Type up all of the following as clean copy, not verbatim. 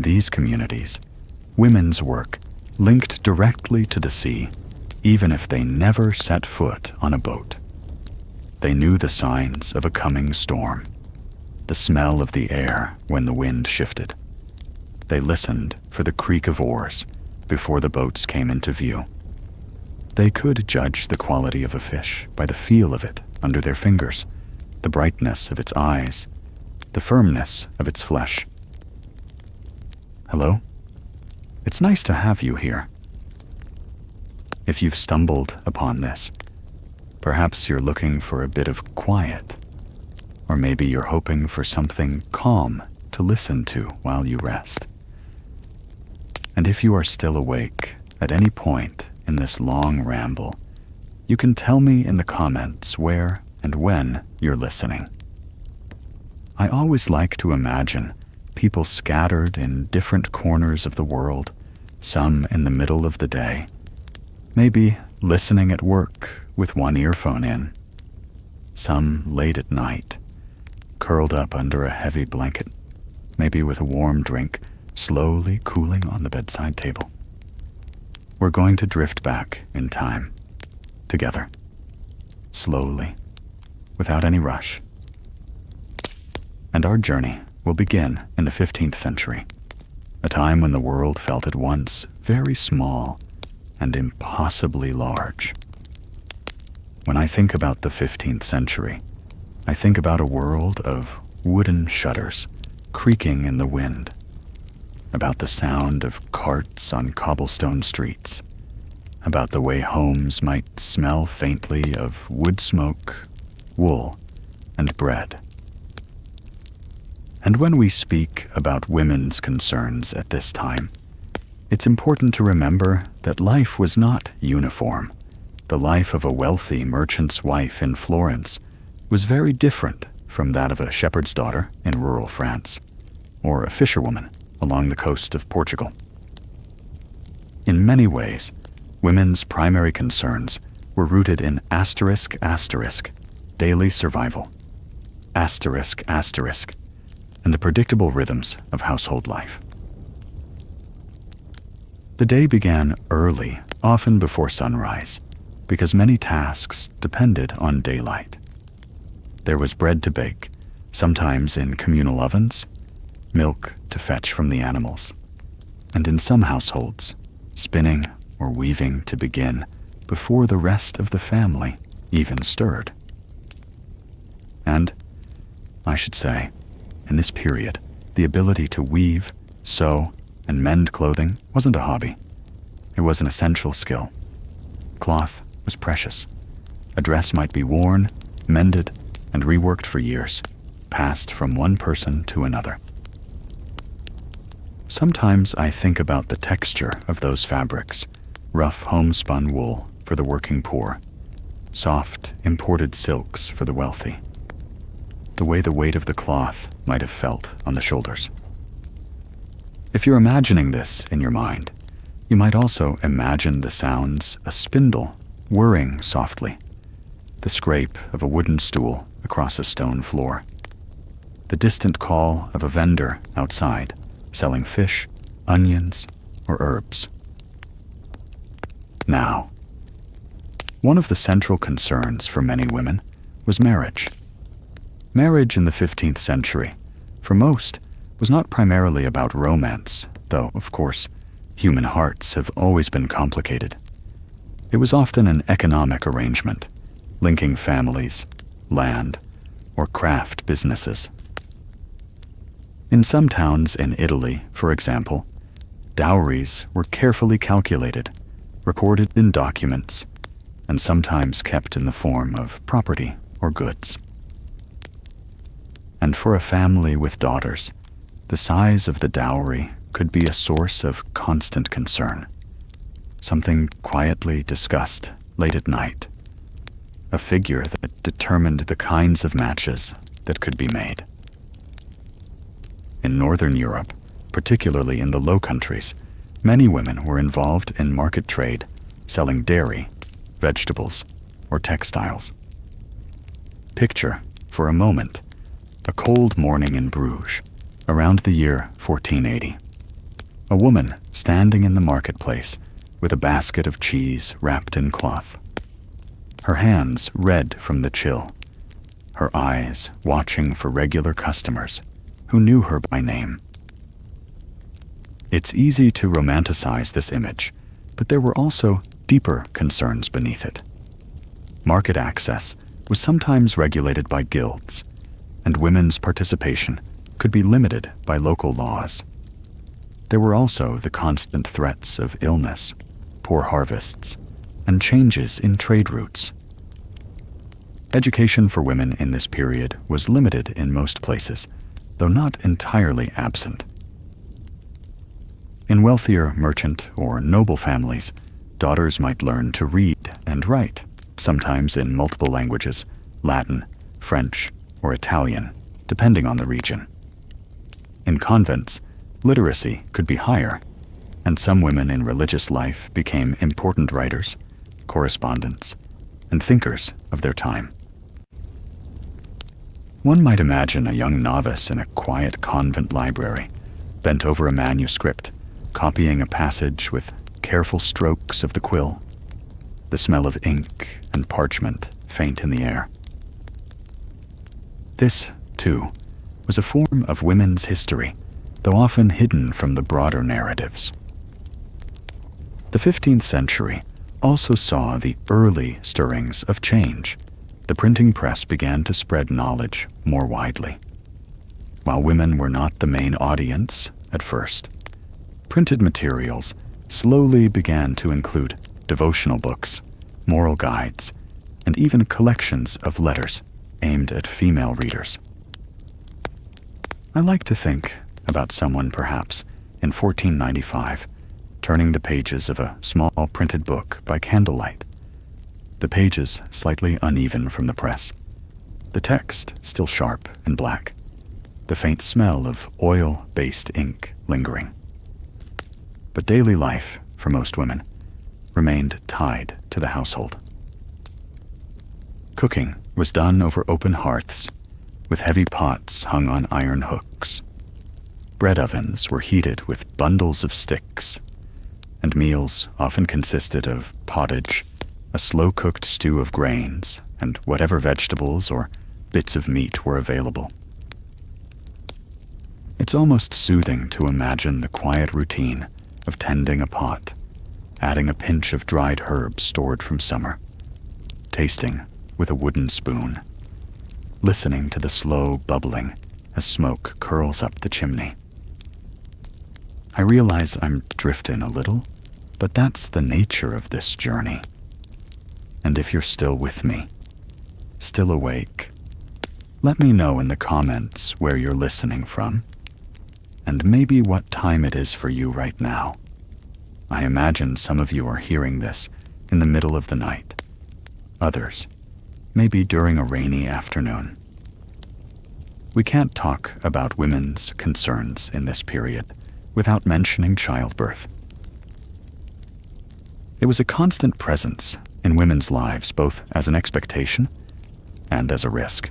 In these communities, women's work linked directly to the sea, even if they never set foot on a boat. They knew the signs of a coming storm, the smell of the air when the wind shifted. They listened for the creak of oars before the boats came into view. They could judge the quality of a fish by the feel of it under their fingers, the brightness of its eyes, the firmness of its flesh. Hello? It's nice to have you here. If you've stumbled upon this, perhaps you're looking for a bit of quiet, or maybe you're hoping for something calm to listen to while you rest. And if you are still awake at any point in this long ramble, you can tell me in the comments where and when you're listening. I always like to imagine people scattered in different corners of the world, some in the middle of the day, maybe listening at work with one earphone in, some late at night, curled up under a heavy blanket, maybe with a warm drink slowly cooling on the bedside table. We're going to drift back in time, together, slowly, without any rush. And our journey will begin in the 15th century, a time when the world felt at once very small and impossibly large. When I think about the 15th century, I think about a world of wooden shutters creaking in the wind, about the sound of carts on cobblestone streets, about the way homes might smell faintly of wood smoke, wool, and bread. And when we speak about women's concerns at this time, it's important to remember that life was not uniform. The life of a wealthy merchant's wife in Florence was very different from that of a shepherd's daughter in rural France, or a fisherwoman along the coast of Portugal. In many ways, women's primary concerns were rooted in *** daily survival, ***, and the predictable rhythms of household life. The day began early, often before sunrise, because many tasks depended on daylight. There was bread to bake, sometimes in communal ovens, milk to fetch from the animals, and in some households, spinning or weaving to begin before the rest of the family even stirred. And, I should say, in this period, the ability to weave, sew, and mend clothing wasn't a hobby. It was an essential skill. Cloth was precious. A dress might be worn, mended, and reworked for years, passed from one person to another. Sometimes I think about the texture of those fabrics, rough homespun wool for the working poor, soft imported silks for the wealthy, the way the weight of the cloth might have felt on the shoulders. If you're imagining this in your mind, you might also imagine the sounds a spindle whirring softly, the scrape of a wooden stool across a stone floor, the distant call of a vendor outside selling fish, onions, or herbs. Now, one of the central concerns for many women was marriage. Marriage in the 15th century, for most, was not primarily about romance, though, of course, human hearts have always been complicated. It was often an economic arrangement, linking families, land, or craft businesses. In some towns in Italy, for example, dowries were carefully calculated, recorded in documents, and sometimes kept in the form of property or goods. And for a family with daughters, the size of the dowry could be a source of constant concern, something quietly discussed late at night, a figure that determined the kinds of matches that could be made. In Northern Europe, particularly in the Low Countries, many women were involved in market trade, selling dairy, vegetables, or textiles. Picture, for a moment, a cold morning in Bruges, around the year 1480. A woman standing in the marketplace with a basket of cheese wrapped in cloth. Her hands red from the chill, her eyes watching for regular customers who knew her by name. It's easy to romanticize this image, but there were also deeper concerns beneath it. Market access was sometimes regulated by guilds, and women's participation could be limited by local laws. There were also the constant threats of illness, poor harvests, and changes in trade routes. Education for women in this period was limited in most places, though not entirely absent. In wealthier merchant or noble families, daughters might learn to read and write, sometimes in multiple languages, Latin, French, or Italian, depending on the region. In convents, literacy could be higher, and some women in religious life became important writers, correspondents, and thinkers of their time. One might imagine a young novice in a quiet convent library, bent over a manuscript, copying a passage with careful strokes of the quill, the smell of ink and parchment faint in the air. This, too, was a form of women's history, though often hidden from the broader narratives. The 15th century also saw the early stirrings of change. The printing press began to spread knowledge more widely. While women were not the main audience at first, printed materials slowly began to include devotional books, moral guides, and even collections of letters aimed at female readers. I like to think about someone perhaps in 1495 turning the pages of a small printed book by candlelight, the pages slightly uneven from the press, the text still sharp and black, the faint smell of oil-based ink lingering. But daily life, for most women, remained tied to the household. Cooking was done over open hearths, with heavy pots hung on iron hooks. Bread ovens were heated with bundles of sticks, and meals often consisted of pottage, a slow-cooked stew of grains, and whatever vegetables or bits of meat were available. It's almost soothing to imagine the quiet routine of tending a pot, adding a pinch of dried herbs stored from summer, tasting with a wooden spoon, listening to the slow bubbling as smoke curls up the chimney. I realize I'm drifting a little, but that's the nature of this journey. And if you're still with me, still awake, let me know in the comments where you're listening from, and maybe what time it is for you right now. I imagine some of you are hearing this in the middle of the night. Others, maybe during a rainy afternoon. We can't talk about women's concerns in this period without mentioning childbirth. It was a constant presence in women's lives, both as an expectation and as a risk.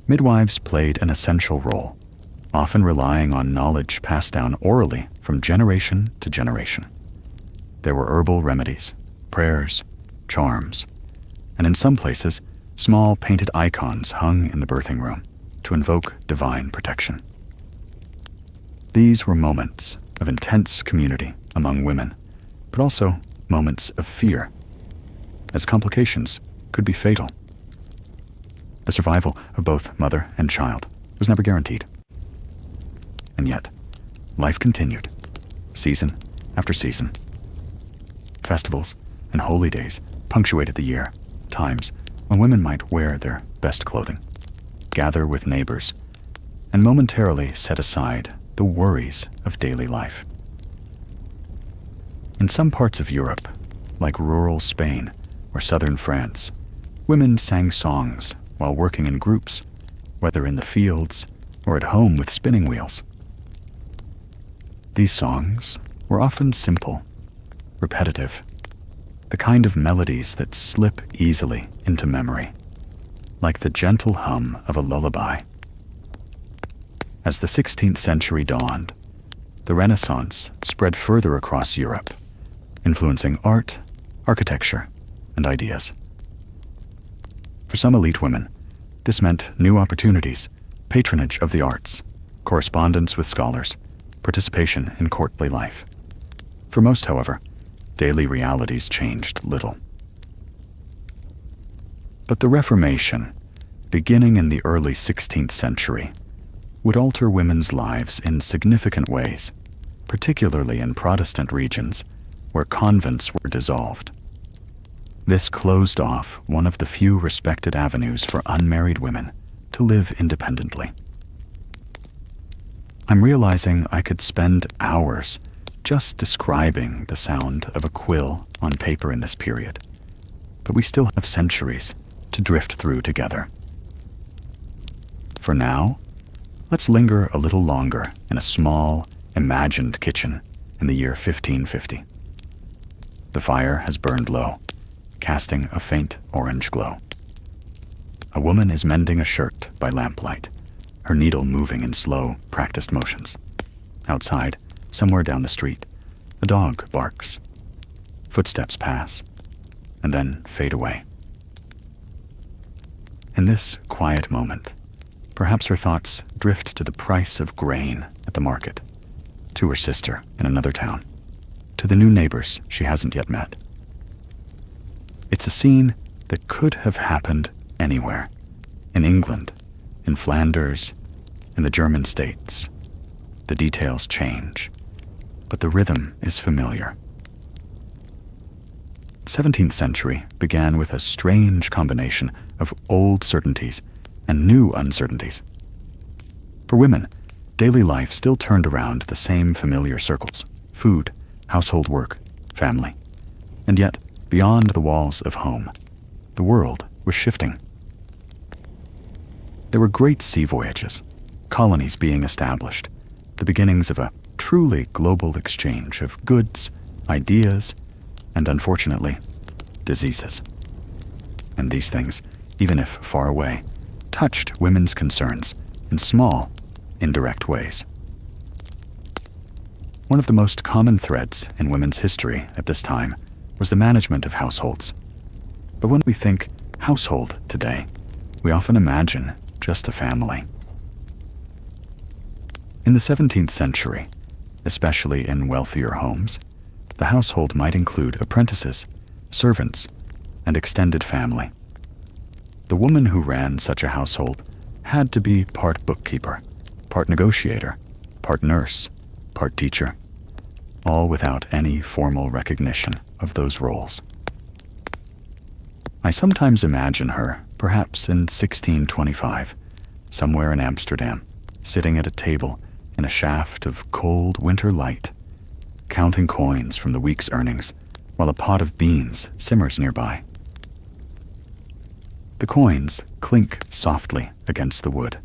Midwives played an essential role, often relying on knowledge passed down orally from generation to generation. There were herbal remedies, prayers, charms, and in some places, small painted icons hung in the birthing room to invoke divine protection. These were moments of intense community among women, but also moments of fear, as complications could be fatal. The survival of both mother and child was never guaranteed. And yet, life continued, season after season. Festivals and holy days punctuated the year, times when women might wear their best clothing, gather with neighbors, and momentarily set aside the worries of daily life. In some parts of Europe, like rural Spain or southern France, women sang songs while working in groups, whether in the fields or at home with spinning wheels. These songs were often simple, repetitive, the kind of melodies that slip easily into memory, like the gentle hum of a lullaby. As the 16th century dawned, the Renaissance spread further across Europe, influencing art, architecture, and ideas. For some elite women, this meant new opportunities, patronage of the arts, correspondence with scholars, participation in courtly life. For most, however, daily realities changed little. But the Reformation, beginning in the early 16th century, would alter women's lives in significant ways, particularly in Protestant regions where convents were dissolved. This closed off one of the few respected avenues for unmarried women to live independently. I'm realizing I could spend hours just describing the sound of a quill on paper in this period, but we still have centuries to drift through together. For now, let's linger a little longer in a small, imagined kitchen in the year 1550. The fire has burned low, casting a faint orange glow. A woman is mending a shirt by lamplight, her needle moving in slow, practiced motions. Outside, somewhere down the street, a dog barks. Footsteps pass, and then fade away. In this quiet moment, perhaps her thoughts drift to the price of grain at the market, to her sister in another town, to the new neighbors she hasn't yet met. It's a scene that could have happened anywhere, in England, in Flanders, in the German states. The details change, but the rhythm is familiar. The 17th century began with a strange combination of old certainties and new uncertainties. For women, daily life still turned around the same familiar circles: food, household work, family. And yet, beyond the walls of home, the world was shifting. There were great sea voyages, colonies being established, the beginnings of a truly global exchange of goods, ideas, and unfortunately, diseases. And these things, even if far away, touched women's concerns in small, indirect ways. One of the most common threads in women's history at this time was the management of households. But when we think household today, we often imagine just a family. In the 17th century, especially in wealthier homes, the household might include apprentices, servants, and extended family. The woman who ran such a household had to be part bookkeeper, part negotiator, part nurse, part teacher, all without any formal recognition of those roles. I sometimes imagine her, perhaps in 1625, somewhere in Amsterdam, sitting at a table in a shaft of cold winter light, counting coins from the week's earnings while a pot of beans simmers nearby. The coins clink softly against the wood.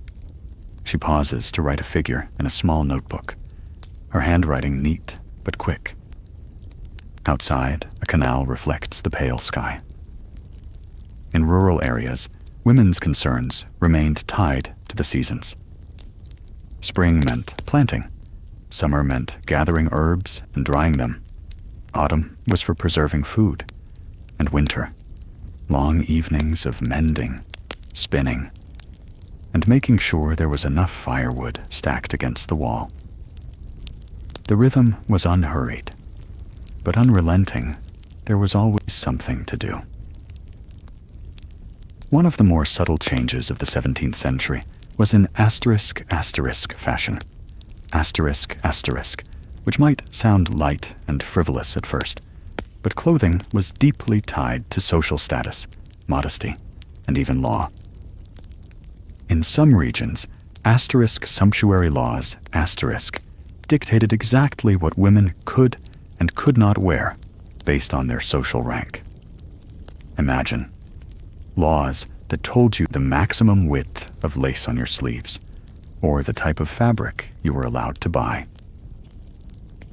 She pauses to write a figure in a small notebook, her handwriting neat but quick. Outside, a canal reflects the pale sky. In rural areas, women's concerns remained tied to the seasons. Spring meant planting. Summer meant gathering herbs and drying them. Autumn was for preserving food. And winter, long evenings of mending, spinning, and making sure there was enough firewood stacked against the wall. The rhythm was unhurried, but unrelenting. There was always something to do. One of the more subtle changes of the 17th century was in asterisk fashion. Asterisk, which might sound light and frivolous at first, but clothing was deeply tied to social status, modesty, and even law. In some regions, sumptuary laws, dictated exactly what women could and could not wear based on their social rank. Imagine laws that told you the maximum width of lace on your sleeves, or the type of fabric you were allowed to buy.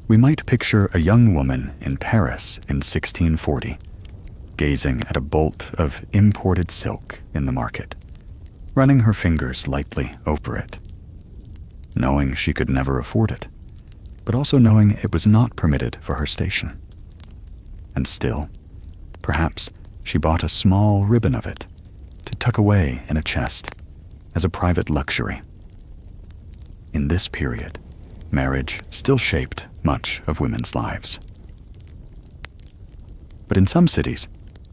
We might picture a young woman in Paris in 1640, gazing at a bolt of imported silk in the market, running her fingers lightly over it, knowing she could never afford it, but also knowing it was not permitted for her station. And still, perhaps she bought a small ribbon of it to tuck away in a chest as a private luxury. In this period, marriage still shaped much of women's lives. But in some cities,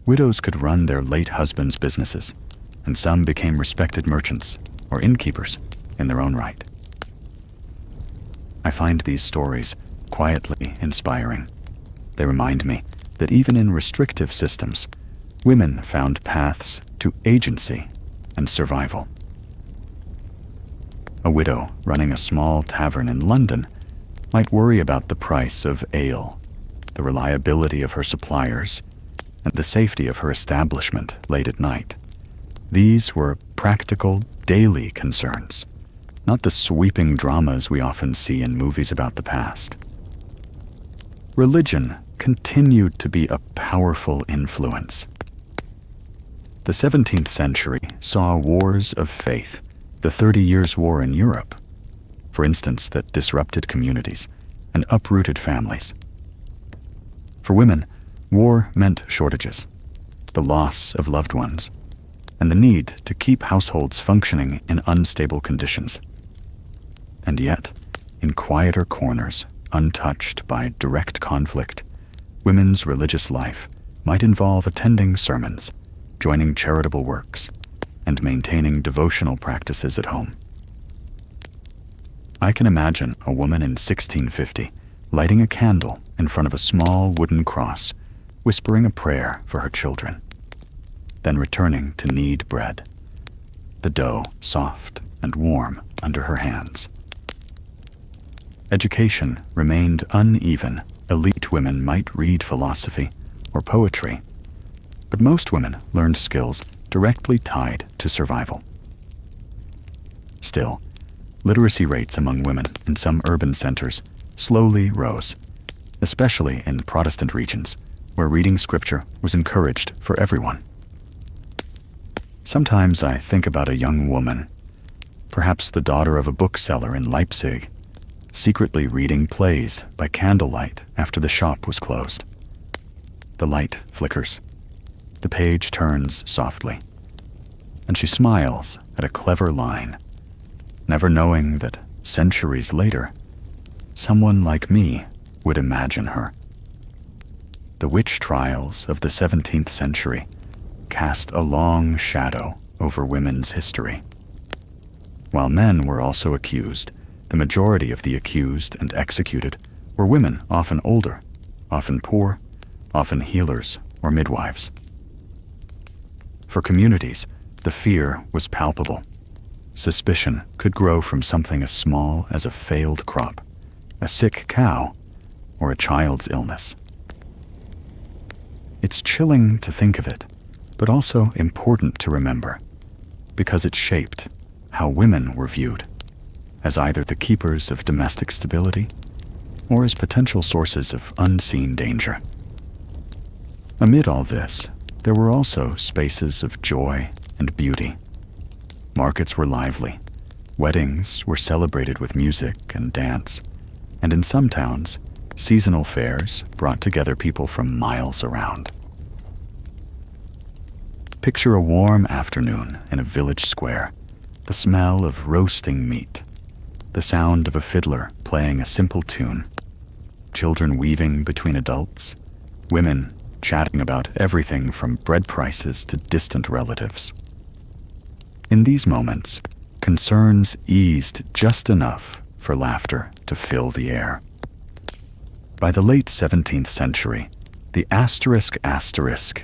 widows could run their late husbands' businesses, and some became respected merchants or innkeepers in their own right. I find these stories quietly inspiring. They remind me that even in restrictive systems, women found paths to agency and survival. A widow running a small tavern in London might worry about the price of ale, the reliability of her suppliers, and the safety of her establishment late at night. These were practical, daily concerns, not the sweeping dramas we often see in movies about the past. Religion continued to be a powerful influence. The 17th century saw wars of faith, the 30 Years' War in Europe, for instance, that disrupted communities and uprooted families. For women, war meant shortages, the loss of loved ones, and the need to keep households functioning in unstable conditions. And yet, in quieter corners, untouched by direct conflict, women's religious life might involve attending sermons, joining charitable works, and maintaining devotional practices at home. I can imagine a woman in 1650 lighting a candle in front of a small wooden cross, whispering a prayer for her children, then returning to knead bread, the dough soft and warm under her hands. Education remained uneven. Elite women might read philosophy or poetry, but most women learned skills directly tied to survival. Still, literacy rates among women in some urban centers slowly rose, especially in Protestant regions, where reading scripture was encouraged for everyone. Sometimes I think about a young woman, perhaps the daughter of a bookseller in Leipzig, secretly reading plays by candlelight after the shop was closed. The light flickers. The page turns softly, and she smiles at a clever line, never knowing that centuries later, someone like me would imagine her. The witch trials of the 17th century cast a long shadow over women's history. While men were also accused, the majority of the accused and executed were women, often older, often poor, often healers or midwives. For communities, the fear was palpable. Suspicion could grow from something as small as a failed crop, a sick cow, or a child's illness. It's chilling to think of it, but also important to remember, because it shaped how women were viewed, as either the keepers of domestic stability or as potential sources of unseen danger. Amid all this, there were also spaces of joy and beauty. Markets were lively, weddings were celebrated with music and dance, and in some towns, seasonal fairs brought together people from miles around. Picture a warm afternoon in a village square, the smell of roasting meat, the sound of a fiddler playing a simple tune, children weaving between adults, women chatting about everything from bread prices to distant relatives. In these moments, concerns eased just enough for laughter to fill the air. By the late 17th century, the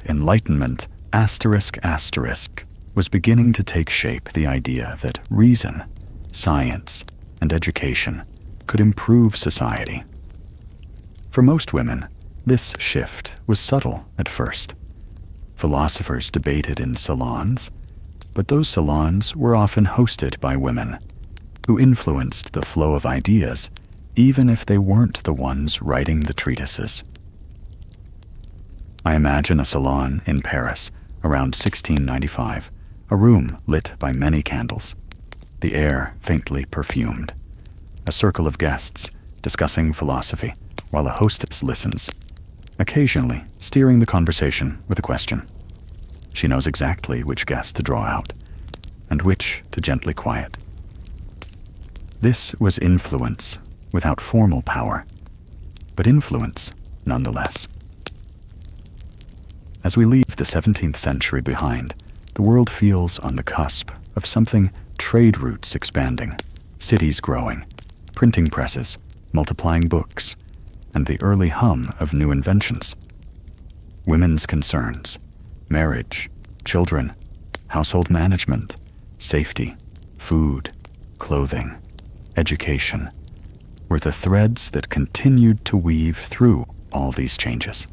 Enlightenment was beginning to take shape, the idea that reason, science, and education could improve society. For most women, this shift was subtle at first. Philosophers debated in salons, but those salons were often hosted by women, who influenced the flow of ideas, even if they weren't the ones writing the treatises. I imagine a salon in Paris around 1695, a room lit by many candles, the air faintly perfumed, a circle of guests discussing philosophy, while a hostess listens, occasionally steering the conversation with a question. She knows exactly which guest to draw out, and which to gently quiet. This was influence without formal power, but influence nonetheless. As we leave the 17th century behind, the world feels on the cusp of something: trade routes expanding, cities growing, printing presses, multiplying books, and the early hum of new inventions. Women's concerns, marriage, children, household management, safety, food, clothing, education, were the threads that continued to weave through all these changes.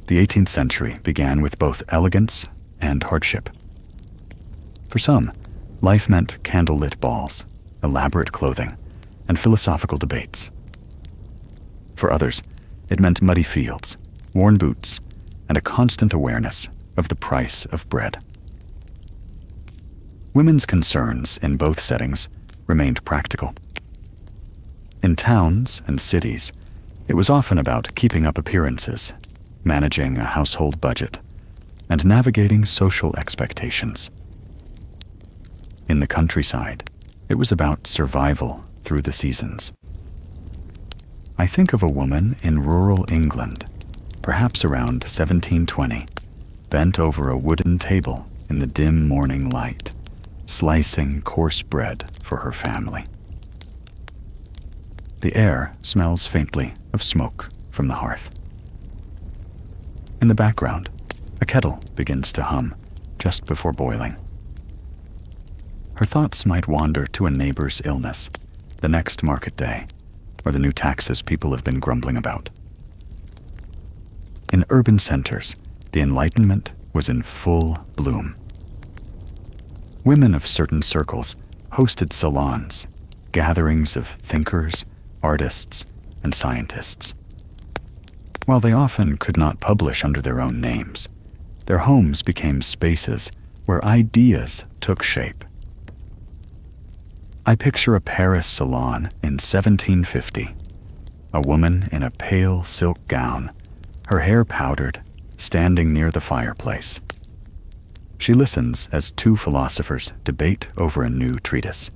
The 18th century began with both elegance and hardship. For some, life meant candlelit balls, elaborate clothing, and philosophical debates. For others, it meant muddy fields, worn boots, and a constant awareness of the price of bread. Women's concerns in both settings remained practical. In towns and cities, it was often about keeping up appearances, managing a household budget, and navigating social expectations. In the countryside, it was about survival through the seasons. I think of a woman in rural England, perhaps around 1720, bent over a wooden table in the dim morning light, slicing coarse bread for her family. The air smells faintly of smoke from the hearth. In the background, a kettle begins to hum just before boiling. Her thoughts might wander to a neighbor's illness, the next market day, or the new taxes people have been grumbling about. In urban centers, the Enlightenment was in full bloom. Women of certain circles hosted salons, gatherings of thinkers, artists, and scientists. While they often could not publish under their own names, their homes became spaces where ideas took shape. I picture a Paris salon in 1750, a woman in a pale silk gown, her hair powdered, standing near the fireplace. She listens as two philosophers debate over a new treatise.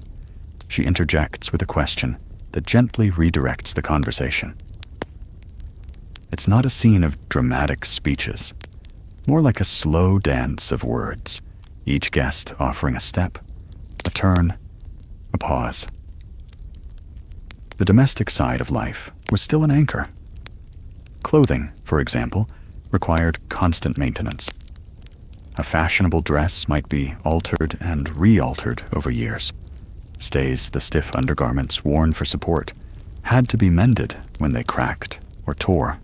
She interjects with a question that gently redirects the conversation. It's not a scene of dramatic speeches, more like a slow dance of words, each guest offering a step, a turn, a pause. The domestic side of life was still an anchor. Clothing, for example, required constant maintenance. A fashionable dress might be altered and re-altered over years. Stays, the stiff undergarments worn for support, had to be mended when they cracked or tore.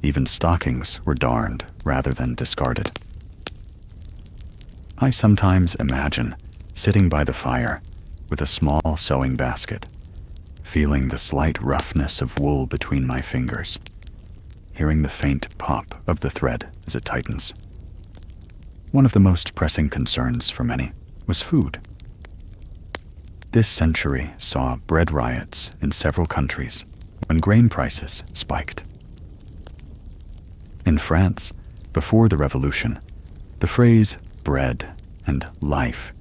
Even stockings were darned rather than discarded. I sometimes imagine sitting by the fire with a small sewing basket, feeling the slight roughness of wool between my fingers, hearing the faint pop of the thread as it tightens. One of the most pressing concerns for many was food. This century saw bread riots in several countries when grain prices spiked. In France, before the Revolution, the phrase bread and life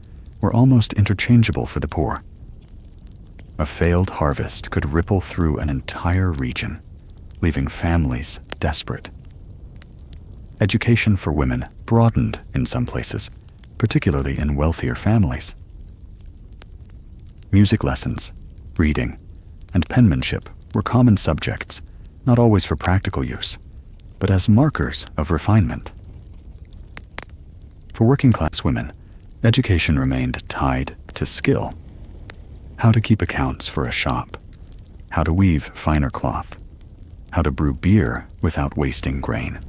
were almost interchangeable for the poor. A failed harvest could ripple through an entire region, leaving families desperate. Education for women broadened in some places, particularly in wealthier families. Music lessons, reading, and penmanship were common subjects, not always for practical use, but as markers of refinement. For working-class women, education remained tied to skill. How to keep accounts for a shop, how to weave finer cloth, how to brew beer without wasting grain.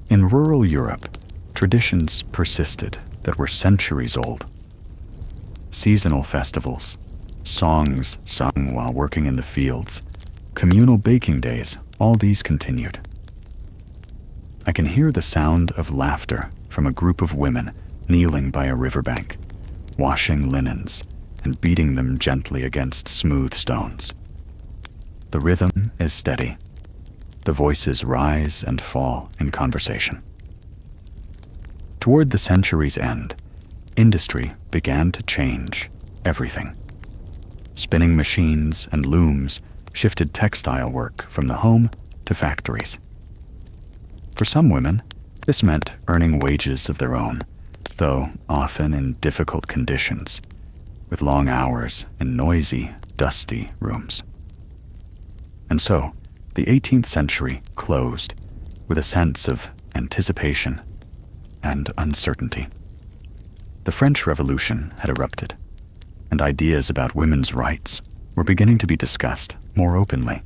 In rural Europe, traditions persisted that were centuries old. Seasonal festivals, songs sung while working in the fields, communal baking days, all these continued. I can hear the sound of laughter from a group of women kneeling by a riverbank, washing linens and beating them gently against smooth stones. The rhythm is steady. The voices rise and fall in conversation. Toward the century's end, industry began to change everything. Spinning machines and looms shifted textile work from the home to factories. For some women, this meant earning wages of their own, though often in difficult conditions, with long hours in noisy, dusty rooms. And so, the 18th century closed with a sense of anticipation and uncertainty. The French Revolution had erupted, and ideas about women's rights were beginning to be discussed more openly,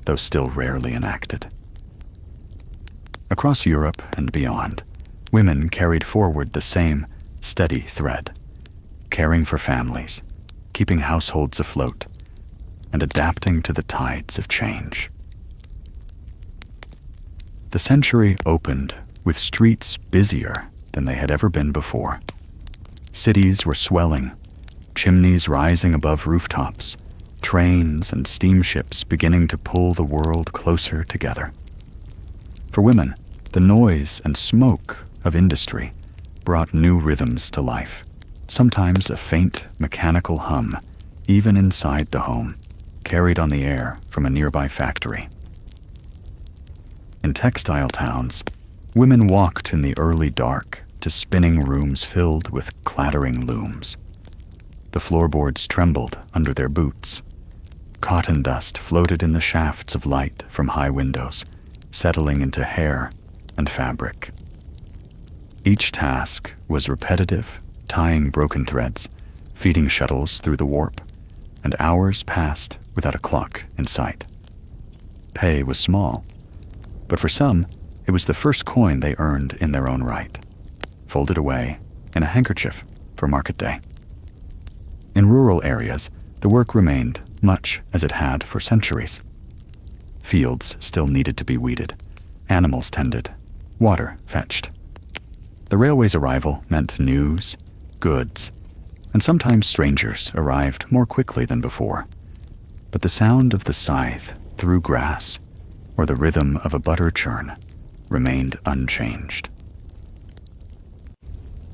though still rarely enacted. Across Europe and beyond, women carried forward the same steady thread, caring for families, keeping households afloat, and adapting to the tides of change. The century opened with streets busier than they had ever been before. Cities were swelling, chimneys rising above rooftops, trains and steamships beginning to pull the world closer together. For women, the noise and smoke of industry brought new rhythms to life, sometimes a faint mechanical hum, even inside the home, carried on the air from a nearby factory. In textile towns, women walked in the early dark to spinning rooms filled with clattering looms. The floorboards trembled under their boots. Cotton dust floated in the shafts of light from high windows, settling into hair and fabric. Each task was repetitive, tying broken threads, feeding shuttles through the warp, and hours passed without a clock in sight. Pay was small, but for some, it was the first coin they earned in their own right, folded away in a handkerchief for market day. In rural areas, the work remained much as it had for centuries. Fields still needed to be weeded, animals tended, water fetched. The railway's arrival meant news, goods, and sometimes strangers arrived more quickly than before. But the sound of the scythe through grass, or the rhythm of a butter churn, remained unchanged.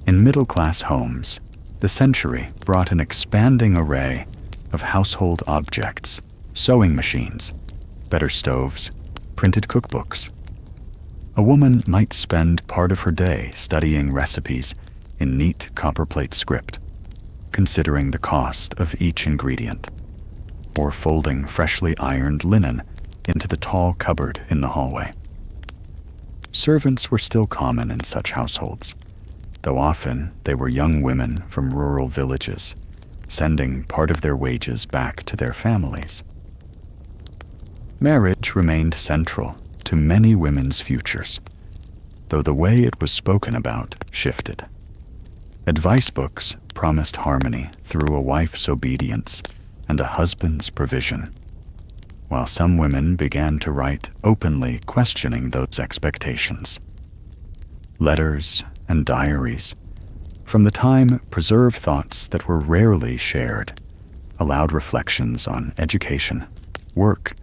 In middle-class homes, the century brought an expanding array of household objects, sewing machines, better stoves, printed cookbooks. A woman might spend part of her day studying recipes in neat copperplate script, considering the cost of each ingredient, or folding freshly ironed linen into the tall cupboard in the hallway. Servants were still common in such households, though often they were young women from rural villages, sending part of their wages back to their families. Marriage remained central to many women's futures, though the way it was spoken about shifted. Advice books promised harmony through a wife's obedience and a husband's provision, while some women began to write openly questioning those expectations. Letters and diaries, from the time preserved thoughts that were rarely shared, allowed reflections on education, work,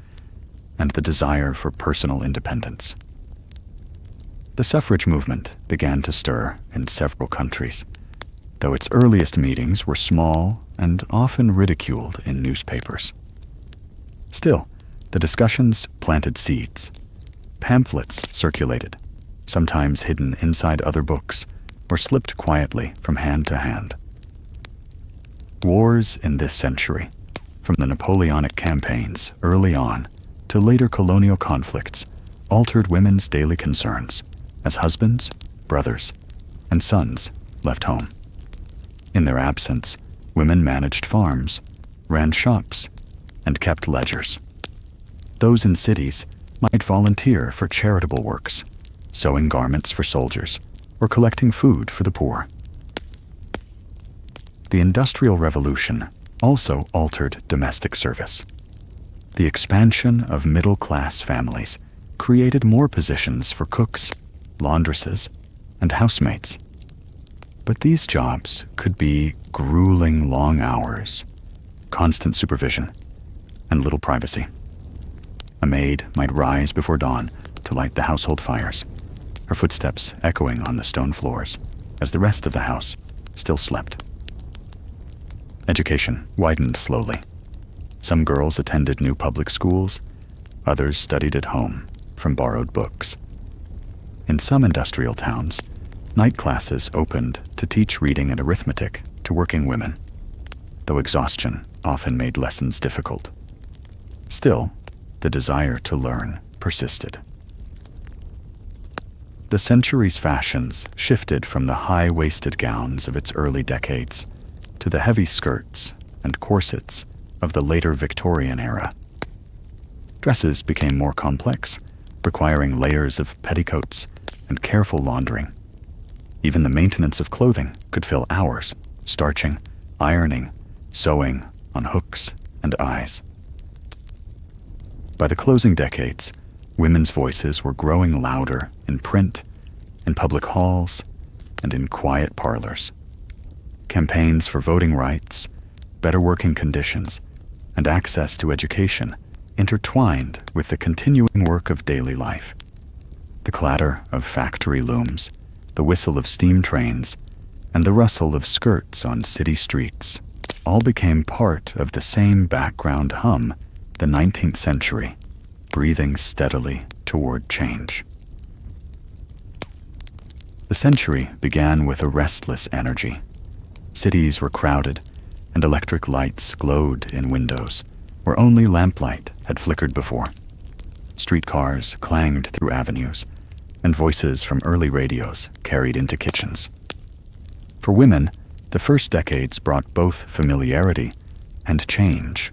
and the desire for personal independence. The suffrage movement began to stir in several countries, though its earliest meetings were small and often ridiculed in newspapers. Still, the discussions planted seeds. Pamphlets circulated, sometimes hidden inside other books, or slipped quietly from hand to hand. Wars in this century, from the Napoleonic campaigns early on to later colonial conflicts, altered women's daily concerns as husbands, brothers, and sons left home. In their absence, women managed farms, ran shops, and kept ledgers. Those in cities might volunteer for charitable works, sewing garments for soldiers, or collecting food for the poor. The Industrial Revolution also altered domestic service. The expansion of middle-class families created more positions for cooks, laundresses, and housemaids. But these jobs could be grueling long hours, constant supervision, and little privacy. A maid might rise before dawn to light the household fires, her footsteps echoing on the stone floors as the rest of the house still slept. Education widened slowly. Some girls attended new public schools, others studied at home from borrowed books. In some industrial towns, night classes opened to teach reading and arithmetic to working women, though exhaustion often made lessons difficult. Still, the desire to learn persisted. The century's fashions shifted from the high-waisted gowns of its early decades to the heavy skirts and corsets of the later Victorian era. Dresses became more complex, requiring layers of petticoats and careful laundering. Even the maintenance of clothing could fill hours, starching, ironing, sewing on hooks and eyes. By the closing decades, women's voices were growing louder in print, in public halls, and in quiet parlors. Campaigns for voting rights, better working conditions, and access to education intertwined with the continuing work of daily life. The clatter of factory looms, the whistle of steam trains, and the rustle of skirts on city streets all became part of the same background hum, the 19th century, breathing steadily toward change. The century began with a restless energy. Cities were crowded, and electric lights glowed in windows where only lamplight had flickered before. Streetcars clanged through avenues, and voices from early radios carried into kitchens. For women, the first decades brought both familiarity and change.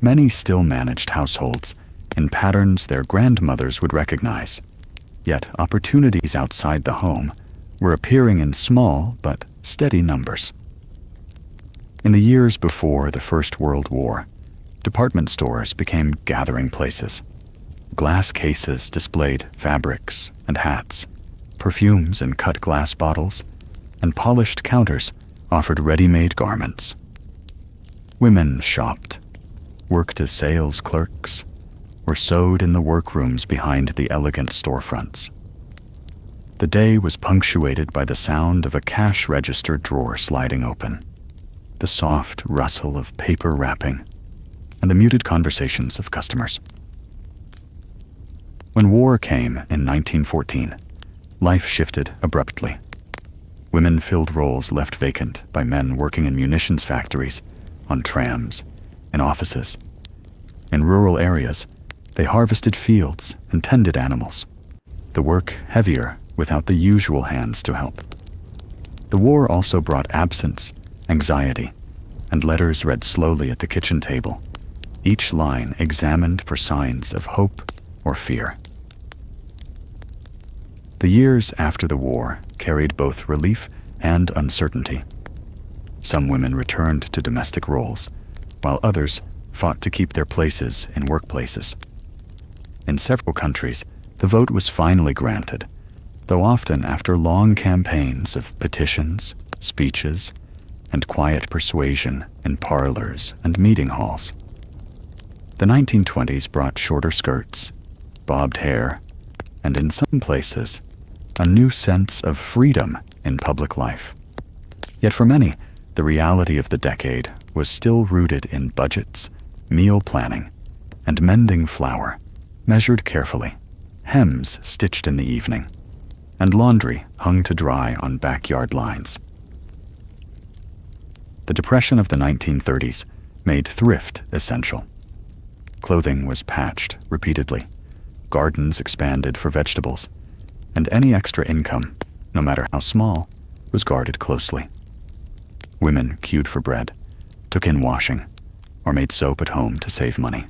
Many still managed households in patterns their grandmothers would recognize, yet opportunities outside the home were appearing in small but steady numbers. In the years before the First World War, department stores became gathering places. Glass cases displayed fabrics and hats, perfumes in cut glass bottles, and polished counters offered ready-made garments. Women shopped, worked as sales clerks, or sewed in the workrooms behind the elegant storefronts. The day was punctuated by the sound of a cash register drawer sliding open, the soft rustle of paper wrapping, and the muted conversations of customers. When war came in 1914, life shifted abruptly. Women filled roles left vacant by men working in munitions factories, on trams, in offices. In rural areas, they harvested fields and tended animals, the work heavier without the usual hands to help. The war also brought absence, anxiety, and letters read slowly at the kitchen table, each line examined for signs of hope or fear. The years after the war carried both relief and uncertainty. Some women returned to domestic roles, while others fought to keep their places in workplaces. In several countries, the vote was finally granted, though often after long campaigns of petitions, speeches, and quiet persuasion in parlors and meeting halls. The 1920s brought shorter skirts, bobbed hair, and in some places, a new sense of freedom in public life. Yet for many, the reality of the decade was still rooted in budgets, meal planning, and mending flour, measured carefully, hems stitched in the evening, and laundry hung to dry on backyard lines. The Depression of the 1930s made thrift essential. Clothing was patched repeatedly, gardens expanded for vegetables, and any extra income, no matter how small, was guarded closely. Women queued for bread, took in washing, or made soap at home to save money.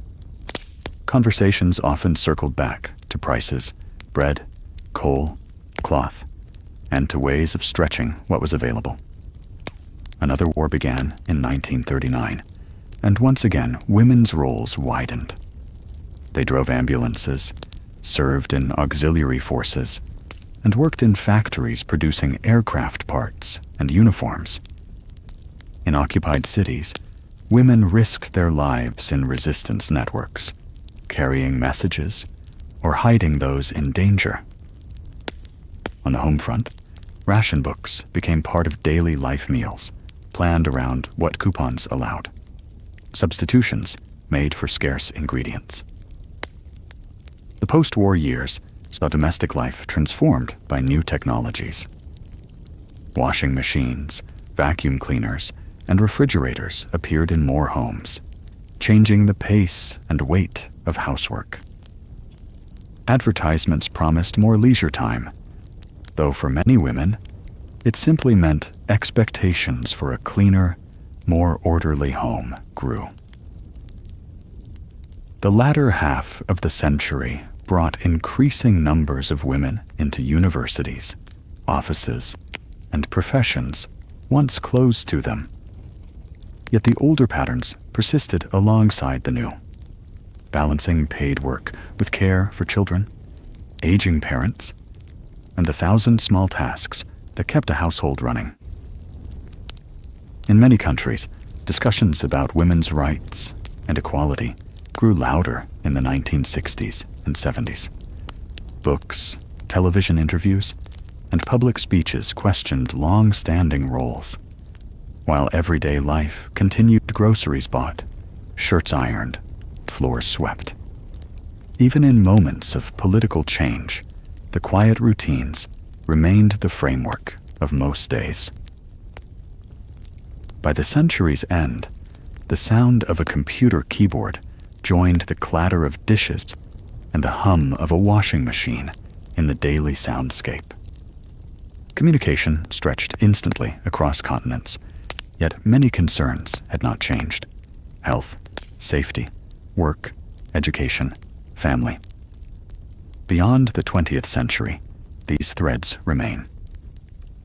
Conversations often circled back to prices, bread, coal, cloth, and to ways of stretching what was available. Another war began in 1939, and once again women's roles widened. They drove ambulances, served in auxiliary forces, and worked in factories producing aircraft parts and uniforms. In occupied cities, women risked their lives in resistance networks, carrying messages or hiding those in danger. On the home front, ration books became part of daily life meals, planned around what coupons allowed. Substitutions made for scarce ingredients. The post-war years saw domestic life transformed by new technologies. Washing machines, vacuum cleaners, and refrigerators appeared in more homes, changing the pace and weight of housework. Advertisements promised more leisure time, though for many women, it simply meant expectations for a cleaner, more orderly home grew. The latter half of the century brought increasing numbers of women into universities, offices, and professions once closed to them. Yet the older patterns persisted alongside the new, balancing paid work with care for children, aging parents, and the 1,000 small tasks that kept a household running. In many countries, discussions about women's rights and equality grew louder in the 1960s and 70s. Books, television interviews, and public speeches questioned long-standing roles, while everyday life continued. Groceries bought, shirts ironed, floors swept. Even in moments of political change, the quiet routines remained the framework of most days. By the century's end, the sound of a computer keyboard joined the clatter of dishes and the hum of a washing machine in the daily soundscape. Communication stretched instantly across continents, yet many concerns had not changed: health, safety, work, education, family. Beyond the 20th century, these threads remain.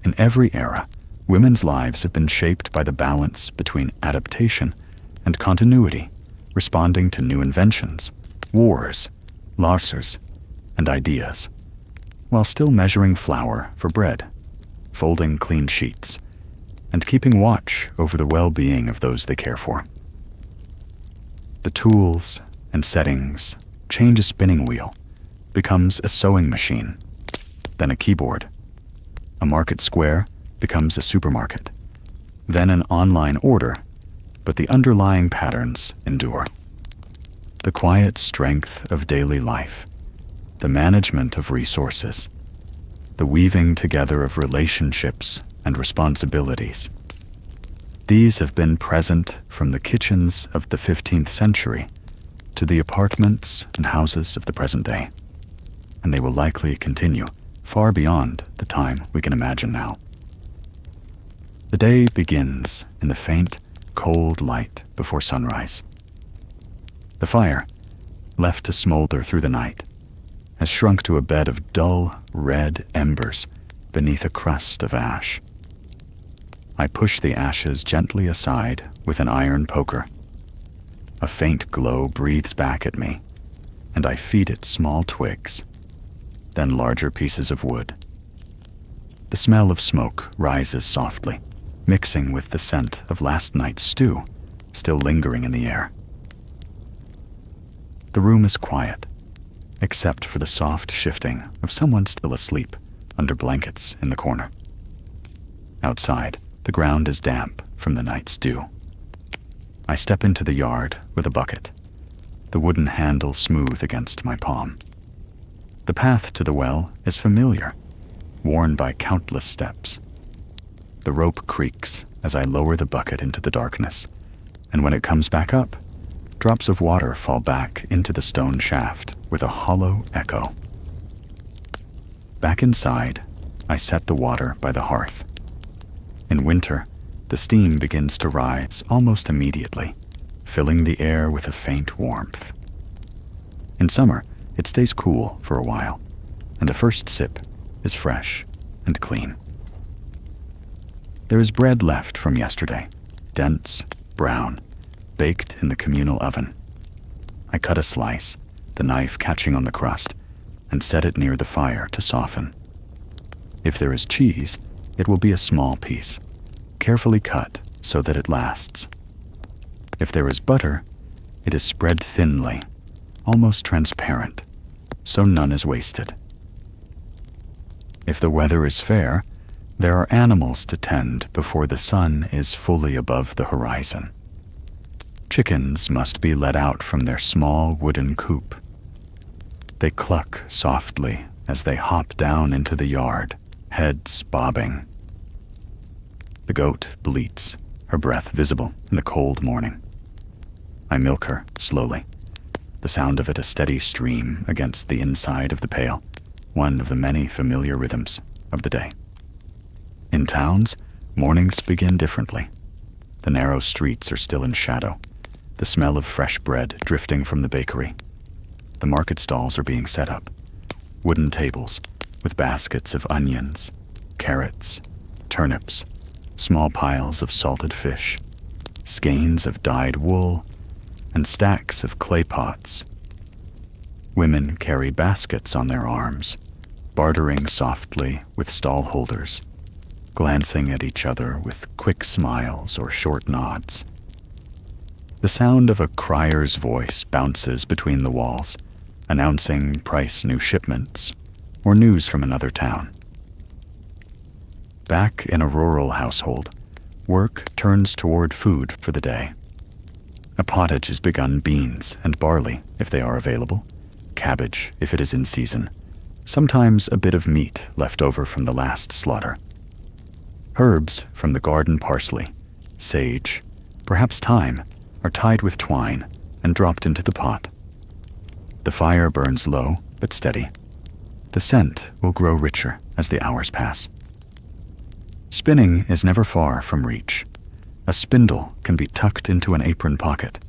In every era, women's lives have been shaped by the balance between adaptation and continuity, responding to new inventions, wars, losses, and ideas, while still measuring flour for bread, folding clean sheets, and keeping watch over the well-being of those they care for. The tools and settings change. A spinning wheel becomes a sewing machine, then a keyboard. A market square becomes a supermarket, then an online order, but the underlying patterns endure. The quiet strength of daily life, the management of resources, the weaving together of relationships and responsibilities. These have been present from the kitchens of the 15th century to the apartments and houses of the present day, and they will likely continue far beyond the time we can imagine now. The day begins in the faint, cold light before sunrise. The fire, left to smolder through the night, has shrunk to a bed of dull, red embers beneath a crust of ash. I push the ashes gently aside with an iron poker. A faint glow breathes back at me, and I feed it small twigs, then larger pieces of wood. The smell of smoke rises softly, mixing with the scent of last night's stew, still lingering in the air. The room is quiet, except for the soft shifting of someone still asleep under blankets in the corner. Outside, the ground is damp from the night's dew. I step into the yard with a bucket, the wooden handle smooth against my palm. The path to the well is familiar, worn by countless steps. The rope creaks as I lower the bucket into the darkness, and when it comes back up, drops of water fall back into the stone shaft with a hollow echo. Back inside, I set the water by the hearth. In winter, the steam begins to rise almost immediately, filling the air with a faint warmth. In summer, it stays cool for a while, and the first sip is fresh and clean. There is bread left from yesterday, dense, brown, baked in the communal oven. I cut a slice, the knife catching on the crust, and set it near the fire to soften. If there is cheese, it will be a small piece, carefully cut so that it lasts. If there is butter, it is spread thinly, almost transparent, so none is wasted. If the weather is fair, there are animals to tend before the sun is fully above the horizon. Chickens must be let out from their small wooden coop. They cluck softly as they hop down into the yard, heads bobbing. The goat bleats, her breath visible in the cold morning. I milk her slowly, the sound of it a steady stream against the inside of the pail, one of the many familiar rhythms of the day. In towns, mornings begin differently. The narrow streets are still in shadow, the smell of fresh bread drifting from the bakery. The market stalls are being set up, wooden tables with baskets of onions, carrots, turnips, small piles of salted fish, skeins of dyed wool, and stacks of clay pots. Women carry baskets on their arms, bartering softly with stall holders, glancing at each other with quick smiles or short nods. The sound of a crier's voice bounces between the walls, announcing price new shipments or news from another town. Back in a rural household, work turns toward food for the day. A pottage is begun: beans and barley, if they are available, cabbage, if it is in season, sometimes a bit of meat left over from the last slaughter. Herbs from the garden: parsley, sage, perhaps thyme, are tied with twine and dropped into the pot. The fire burns low but steady. The scent will grow richer as the hours pass. Spinning is never far from reach. A spindle can be tucked into an apron pocket,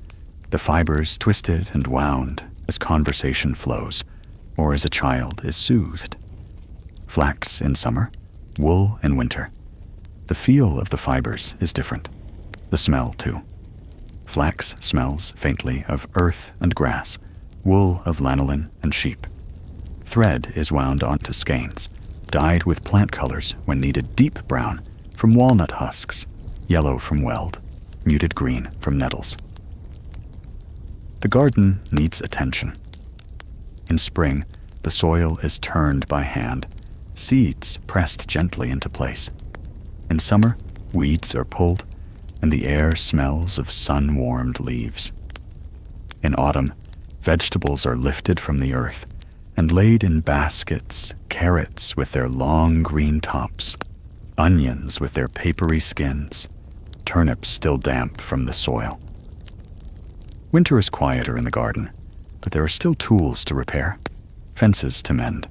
the fibers twisted and wound as conversation flows, or as a child is soothed. Flax in summer, wool in winter. The feel of the fibers is different. The smell, too. Flax smells faintly of earth and grass, wool of lanolin and sheep. Thread is wound onto skeins, dyed with plant colors when needed: deep brown from walnut husks, yellow from weld, muted green from nettles. The garden needs attention. In spring, the soil is turned by hand, seeds pressed gently into place. In summer, weeds are pulled, and the air smells of sun-warmed leaves. In autumn, vegetables are lifted from the earth and laid in baskets: carrots with their long green tops, onions with their papery skins, turnips still damp from the soil. Winter is quieter in the garden, but there are still tools to repair, fences to mend.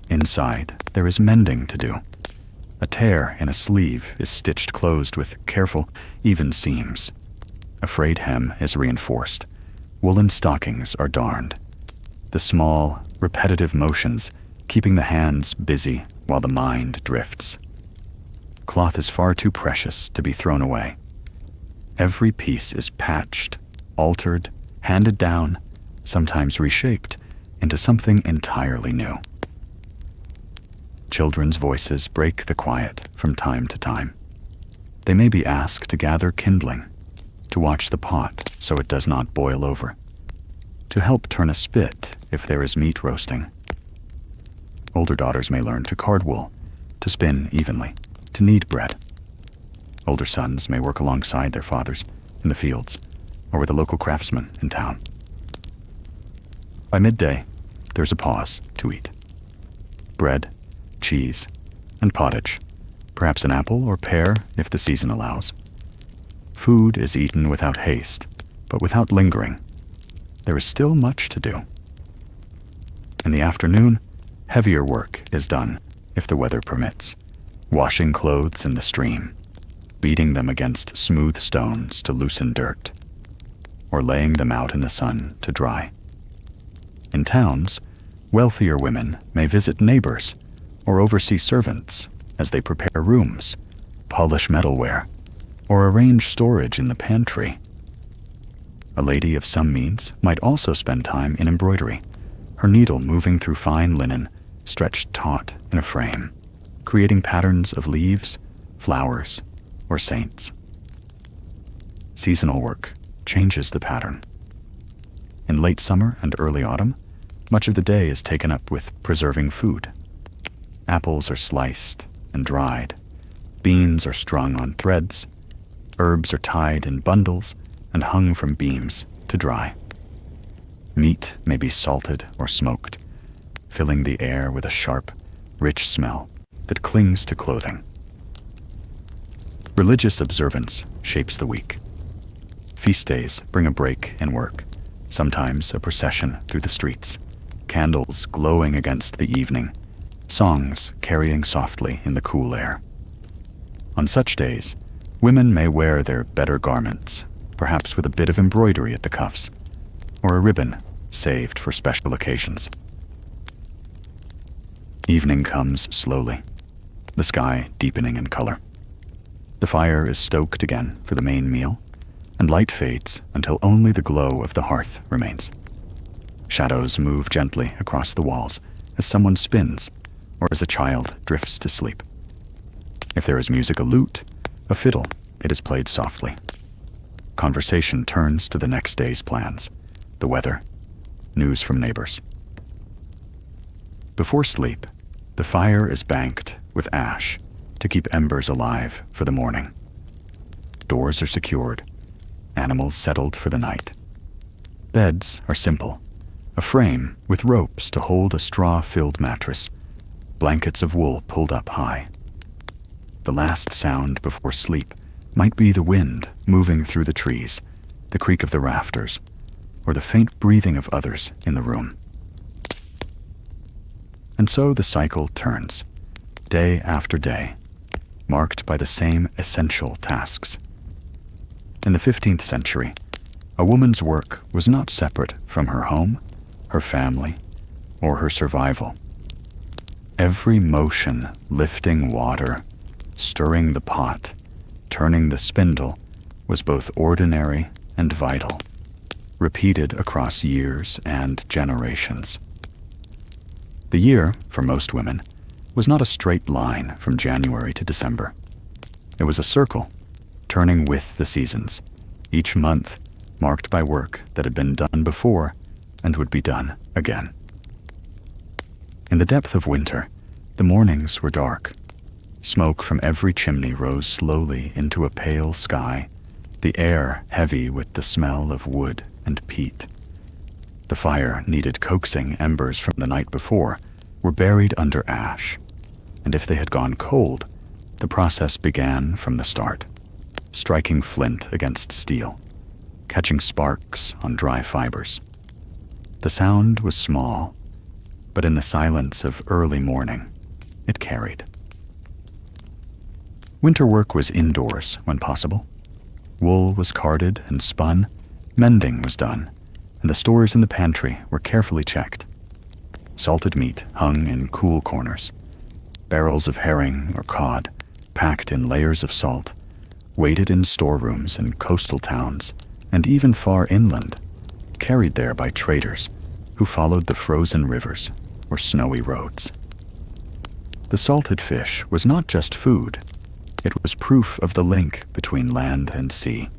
Inside, there is mending to do. A tear in a sleeve is stitched closed with careful, even seams. A frayed hem is reinforced. Woolen stockings are darned. The small, repetitive motions keeping the hands busy while the mind drifts. Cloth is far too precious to be thrown away. Every piece is patched, altered, handed down, sometimes reshaped into something entirely new. Children's voices break the quiet from time to time. They may be asked to gather kindling, to watch the pot so it does not boil over, to help turn a spit if there is meat roasting. Older daughters may learn to card wool, to spin evenly, to knead bread. Older sons may work alongside their fathers in the fields or with a local craftsman in town. By midday, there's a pause to eat. Bread, cheese, and pottage, perhaps an apple or pear if the season allows. Food is eaten without haste, but without lingering. There is still much to do. In the afternoon, heavier work is done, if the weather permits, washing clothes in the stream, beating them against smooth stones to loosen dirt, or laying them out in the sun to dry. In towns, wealthier women may visit neighbors or oversee servants as they prepare rooms, polish metalware, or arrange storage in the pantry. A lady of some means might also spend time in embroidery, her needle moving through fine linen, stretched taut in a frame, creating patterns of leaves, flowers, or saints. Seasonal work changes the pattern. In late summer and early autumn, much of the day is taken up with preserving food. Apples are sliced and dried, beans are strung on threads, herbs are tied in bundles and hung from beams to dry. Meat may be salted or smoked, filling the air with a sharp, rich smell that clings to clothing. Religious observance shapes the week. Feast days bring a break in work, sometimes a procession through the streets, candles glowing against the evening, songs carrying softly in the cool air. On such days, women may wear their better garments, perhaps with a bit of embroidery at the cuffs, or a ribbon saved for special occasions. Evening comes slowly, the sky deepening in color. The fire is stoked again for the main meal, and light fades until only the glow of the hearth remains. Shadows move gently across the walls as someone spins or as a child drifts to sleep. If there is music, a lute, a fiddle, it is played softly. Conversation turns to the next day's plans, the weather, news from neighbors. Before sleep, the fire is banked with ash to keep embers alive for the morning. Doors are secured, animals settled for the night. Beds are simple, a frame with ropes to hold a straw-filled mattress, blankets of wool pulled up high. The last sound before sleep might be the wind moving through the trees, the creak of the rafters, or the faint breathing of others in the room. And so the cycle turns, day after day, marked by the same essential tasks. In the 15th century, a woman's work was not separate from her home, her family, or her survival. Every motion, lifting water, stirring the pot, turning the spindle, was both ordinary and vital, repeated across years and generations. The year, for most women, was not a straight line from January to December. It was a circle, turning with the seasons, each month marked by work that had been done before and would be done again. In the depth of winter, the mornings were dark. Smoke from every chimney rose slowly into a pale sky, the air heavy with the smell of wood and peat. The fire needed coaxing embers from the night before were buried under ash, and if they had gone cold, the process began from the start, striking flint against steel, catching sparks on dry fibers. The sound was small, but in the silence of early morning, it carried. Winter work was indoors when possible. Wool was carded and spun, mending was done, and the stores in the pantry were carefully checked. Salted meat hung in cool corners. Barrels of herring or cod, packed in layers of salt, waited in storerooms in coastal towns and even far inland, carried there by traders who followed the frozen rivers or snowy roads. The salted fish was not just food, it was proof of the link between land and sea,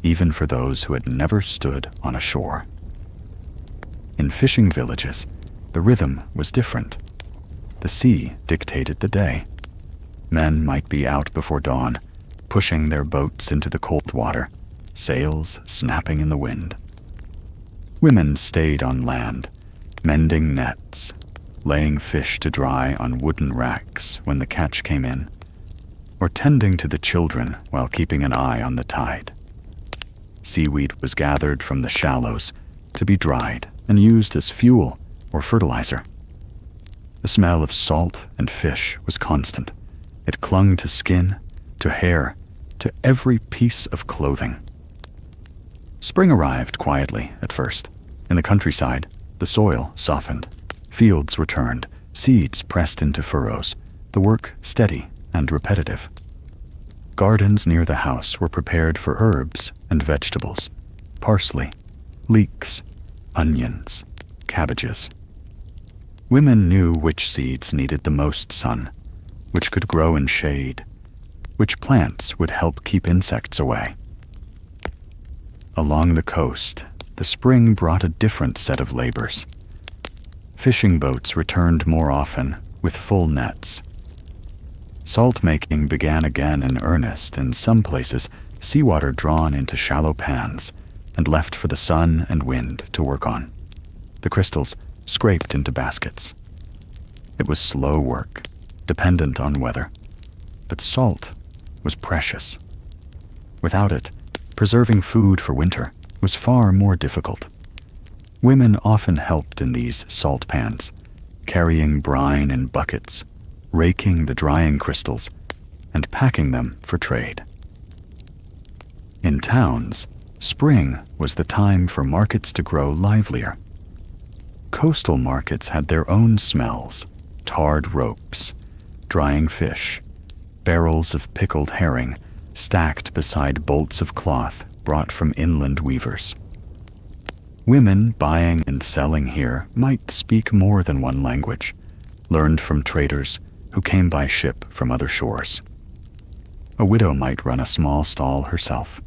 even for those who had never stood on a shore. In fishing villages, the rhythm was different. The sea dictated the day. Men might be out before dawn, pushing their boats into the cold water, sails snapping in the wind. Women stayed on land, mending nets, laying fish to dry on wooden racks when the catch came in, or tending to the children while keeping an eye on the tide. Seaweed was gathered from the shallows to be dried and used as fuel or fertilizer. The smell of salt and fish was constant. It clung to skin, to hair, to every piece of clothing. Spring arrived quietly at first. In the countryside, the soil softened. Fields were turned, seeds pressed into furrows, the work steady and repetitive. Gardens near the house were prepared for herbs and vegetables, parsley, leeks, onions, cabbages. Women knew which seeds needed the most sun, which could grow in shade, which plants would help keep insects away. Along the coast, the spring brought a different set of labors. Fishing boats returned more often, with full nets. Salt-making began again in earnest in some places, seawater drawn into shallow pans and left for the sun and wind to work on. The crystals scraped into baskets. It was slow work, dependent on weather, but salt was precious. Without it, preserving food for winter was far more difficult. Women often helped in these salt pans, carrying brine in buckets, raking the drying crystals, and packing them for trade. In towns, spring was the time for markets to grow livelier. Coastal markets had their own smells, tarred ropes, drying fish, barrels of pickled herring stacked beside bolts of cloth brought from inland weavers. Women buying and selling here might speak more than one language, learned from traders who came by ship from other shores. A widow might run a small stall herself,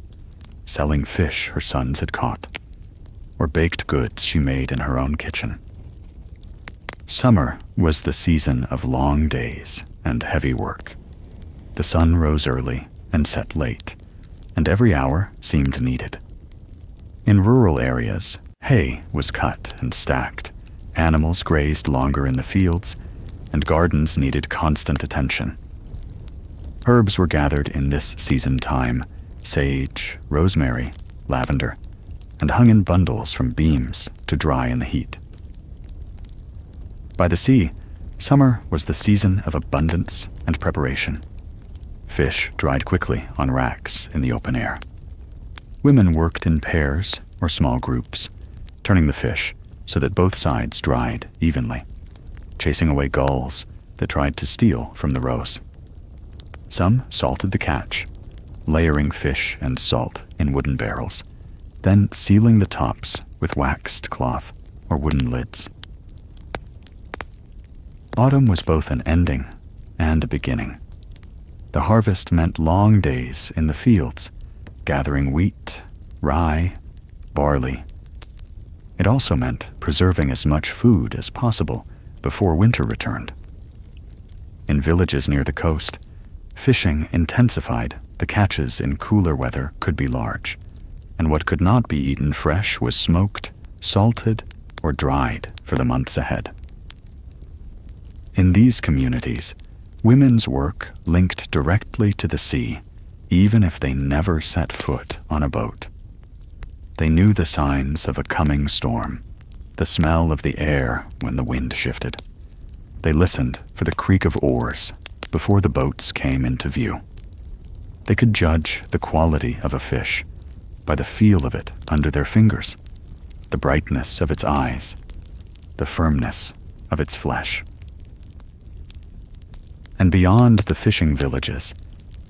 selling fish her sons had caught, or baked goods she made in her own kitchen. Summer was the season of long days and heavy work. The sun rose early and set late, and every hour seemed needed. In rural areas, hay was cut and stacked, animals grazed longer in the fields, and gardens needed constant attention. Herbs were gathered in this season time, sage, rosemary, lavender, and hung in bundles from beams to dry in the heat. By the sea, summer was the season of abundance and preparation. Fish dried quickly on racks in the open air. Women worked in pairs or small groups, turning the fish so that both sides dried evenly, chasing away gulls that tried to steal from the rows. Some salted the catch, layering fish and salt in wooden barrels, then sealing the tops with waxed cloth or wooden lids. Autumn was both an ending and a beginning. The harvest meant long days in the fields, gathering wheat, rye, barley. It also meant preserving as much food as possible before winter returned. In villages near the coast, fishing intensified. The catches in cooler weather could be large, and what could not be eaten fresh was smoked, salted, or dried for the months ahead. In these communities, women's work linked directly to the sea, even if they never set foot on a boat. They knew the signs of a coming storm, the smell of the air when the wind shifted. They listened for the creak of oars before the boats came into view. They could judge the quality of a fish by the feel of it under their fingers, the brightness of its eyes, the firmness of its flesh. And beyond the fishing villages,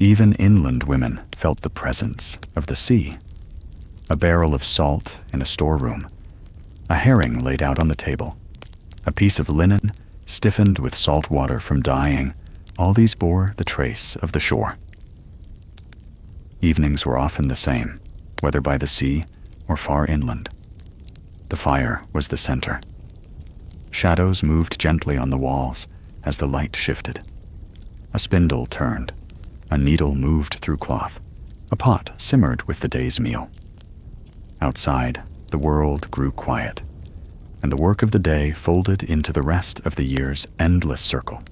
even inland women felt the presence of the sea. A barrel of salt in a storeroom, a herring laid out on the table, a piece of linen stiffened with salt water from dyeing, all these bore the trace of the shore. Evenings were often the same, whether by the sea or far inland. The fire was the center. Shadows moved gently on the walls as the light shifted. A spindle turned, a needle moved through cloth, a pot simmered with the day's meal. Outside, the world grew quiet, and the work of the day folded into the rest of the year's endless circle.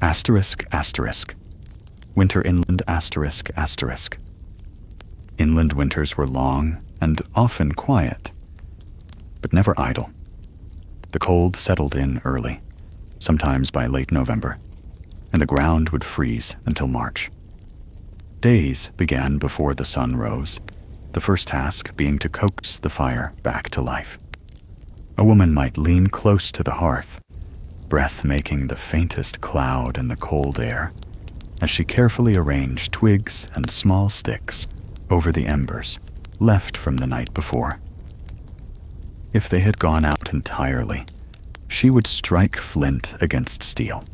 Asterisk, asterisk. Winter inland, asterisk, asterisk. Inland winters were long and often quiet, but never idle. The cold settled in early, sometimes by late November, and the ground would freeze until March. Days began before the sun rose, the first task being to coax the fire back to life. A woman might lean close to the hearth, breath making the faintest cloud in the cold air, as she carefully arranged twigs and small sticks over the embers left from the night before. If they had gone out entirely, she would strike flint against steel,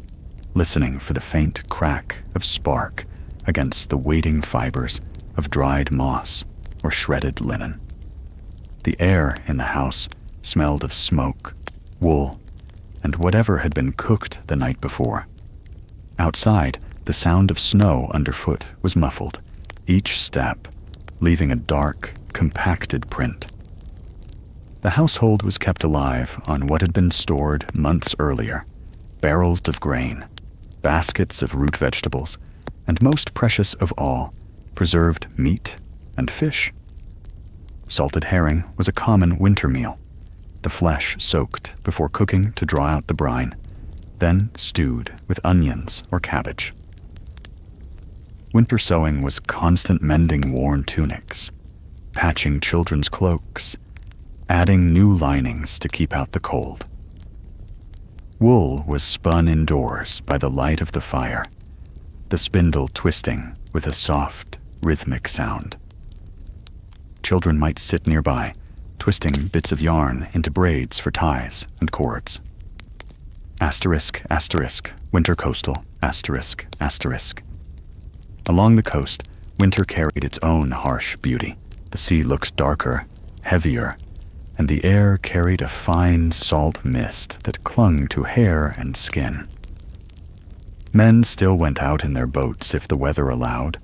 listening for the faint crack of spark against the waiting fibers of dried moss or shredded linen. The air in the house smelled of smoke, wool, and whatever had been cooked the night before. Outside, the sound of snow underfoot was muffled, each step leaving a dark, compacted print. The household was kept alive on what had been stored months earlier: barrels of grain, baskets of root vegetables, and most precious of all, preserved meat and fish. Salted herring was a common winter meal, the flesh soaked before cooking to draw out the brine, then stewed with onions or cabbage. Winter sewing was constant mending worn tunics, patching children's cloaks, adding new linings to keep out the cold. Wool was spun indoors by the light of the fire, the spindle twisting with a soft, rhythmic sound. Children might sit nearby, twisting bits of yarn into braids for ties and cords. Asterisk, asterisk, winter coastal, asterisk, asterisk. Along the coast, winter carried its own harsh beauty. The sea looked darker, heavier, and the air carried a fine salt mist that clung to hair and skin. Men still went out in their boats if the weather allowed,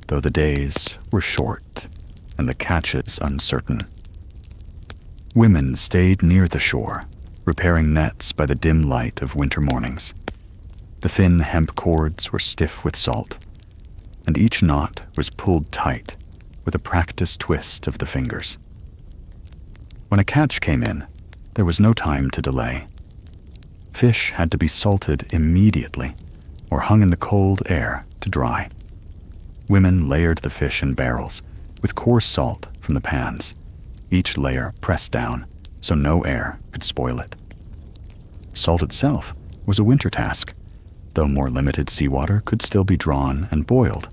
though the days were short and the catches uncertain. Women stayed near the shore, repairing nets by the dim light of winter mornings. The thin hemp cords were stiff with salt, and each knot was pulled tight with a practiced twist of the fingers. When a catch came in, there was no time to delay. Fish had to be salted immediately or hung in the cold air to dry. Women layered the fish in barrels with coarse salt from the pans, each layer pressed down so no air could spoil it. Salt itself was a winter task, though more limited seawater could still be drawn and boiled.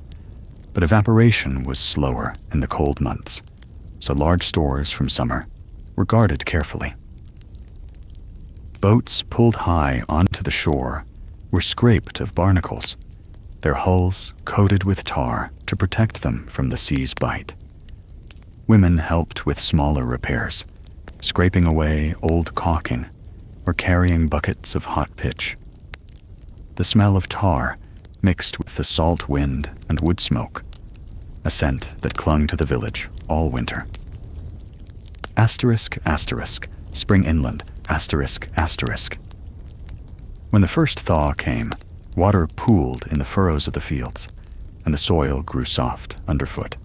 But evaporation was slower in the cold months, so large stores from summer were guarded carefully. Boats pulled high onto the shore were scraped of barnacles, their hulls coated with tar to protect them from the sea's bite. Women helped with smaller repairs, scraping away old caulking or carrying buckets of hot pitch. The smell of tar mixed with the salt wind and wood smoke, a scent that clung to the village all winter. Asterisk, asterisk, spring inland, asterisk, asterisk. When the first thaw came, water pooled in the furrows of the fields, and the soil grew soft underfoot.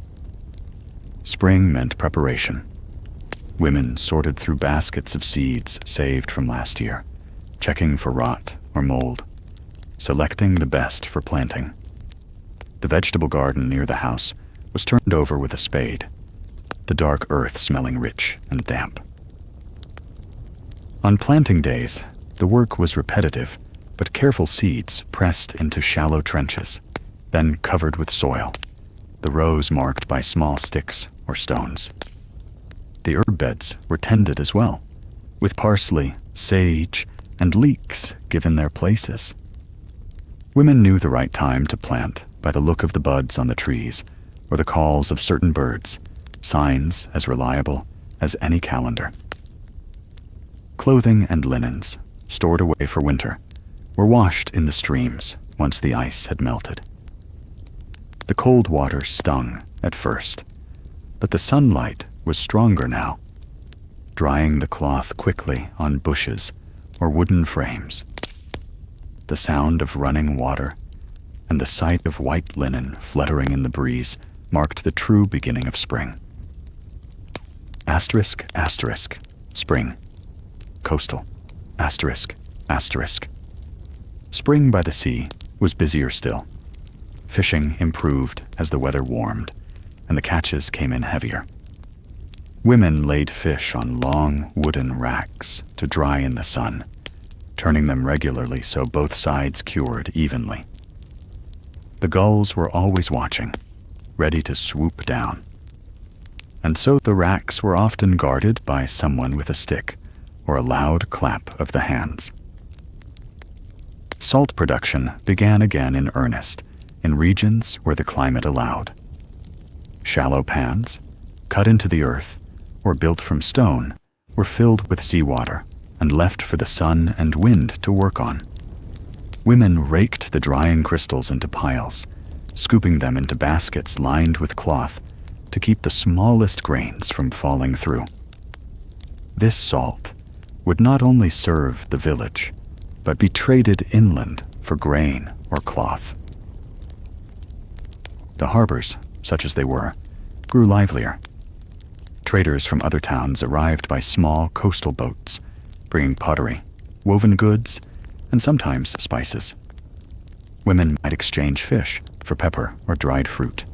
Spring meant preparation. Women sorted through baskets of seeds saved from last year, checking for rot or mold, selecting the best for planting. The vegetable garden near the house was turned over with a spade, the dark earth smelling rich and damp. On planting days, the work was repetitive, but careful seeds pressed into shallow trenches, then covered with soil, the rows marked by small sticks or stones. The herb beds were tended as well, with parsley, sage, and leeks given their places. Women knew the right time to plant by the look of the buds on the trees or the calls of certain birds, signs as reliable as any calendar. Clothing and linens, stored away for winter, were washed in the streams once the ice had melted. The cold water stung at first, but the sunlight was stronger now, drying the cloth quickly on bushes or wooden frames. The sound of running water and the sight of white linen fluttering in the breeze marked the true beginning of spring. Asterisk, asterisk, spring, coastal, asterisk, asterisk. Spring by the sea was busier still. Fishing improved as the weather warmed, and the catches came in heavier. Women laid fish on long wooden racks to dry in the sun, turning them regularly so both sides cured evenly. The gulls were always watching, ready to swoop down. And so the racks were often guarded by someone with a stick, or a loud clap of the hands. Salt production began again in earnest in regions where the climate allowed. Shallow pans, cut into the earth or built from stone, were filled with seawater and left for the sun and wind to work on. Women raked the drying crystals into piles, scooping them into baskets lined with cloth to keep the smallest grains from falling through. This salt would not only serve the village, but be traded inland for grain or cloth. The harbors, such as they were, grew livelier. Traders from other towns arrived by small coastal boats, bringing pottery, woven goods, and sometimes spices. Women might exchange fish for pepper or dried fruit,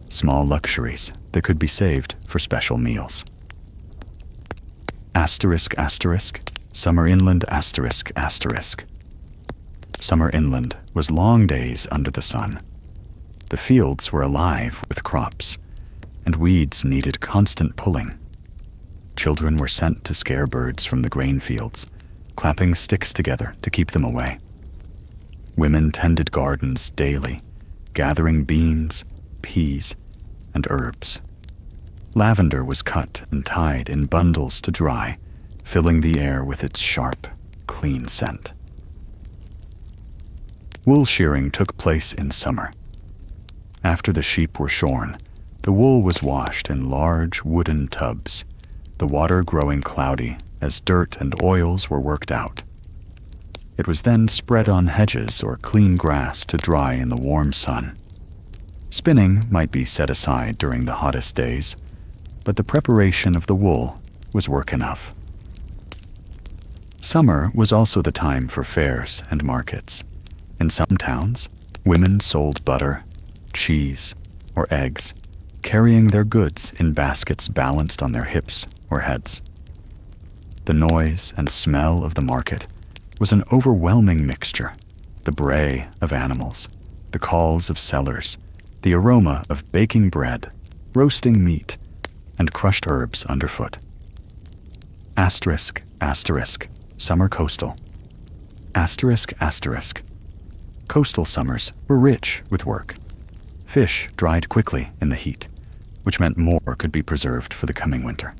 small luxuries that could be saved for special meals. Asterisk, asterisk, summer inland, asterisk, asterisk. Summer inland was long days under the sun. The fields were alive with crops, and weeds needed constant pulling. Children were sent to scare birds from the grain fields, clapping sticks together to keep them away. Women tended gardens daily, gathering beans, peas, and herbs. Lavender was cut and tied in bundles to dry, filling the air with its sharp, clean scent. Wool shearing took place in summer. After the sheep were shorn, the wool was washed in large wooden tubs, the water growing cloudy as dirt and oils were worked out. It was then spread on hedges or clean grass to dry in the warm sun. Spinning might be set aside during the hottest days, but the preparation of the wool was work enough. Summer was also the time for fairs and markets. In some towns, women sold butter, cheese, or eggs, carrying their goods in baskets balanced on their hips or heads. The noise and smell of the market was an overwhelming mixture: the bray of animals, the calls of sellers, the aroma of baking bread, roasting meat, and crushed herbs underfoot. Asterisk, asterisk, summer coastal. Asterisk, asterisk. Coastal summers were rich with work. Fish dried quickly in the heat, which meant more could be preserved for the coming winter.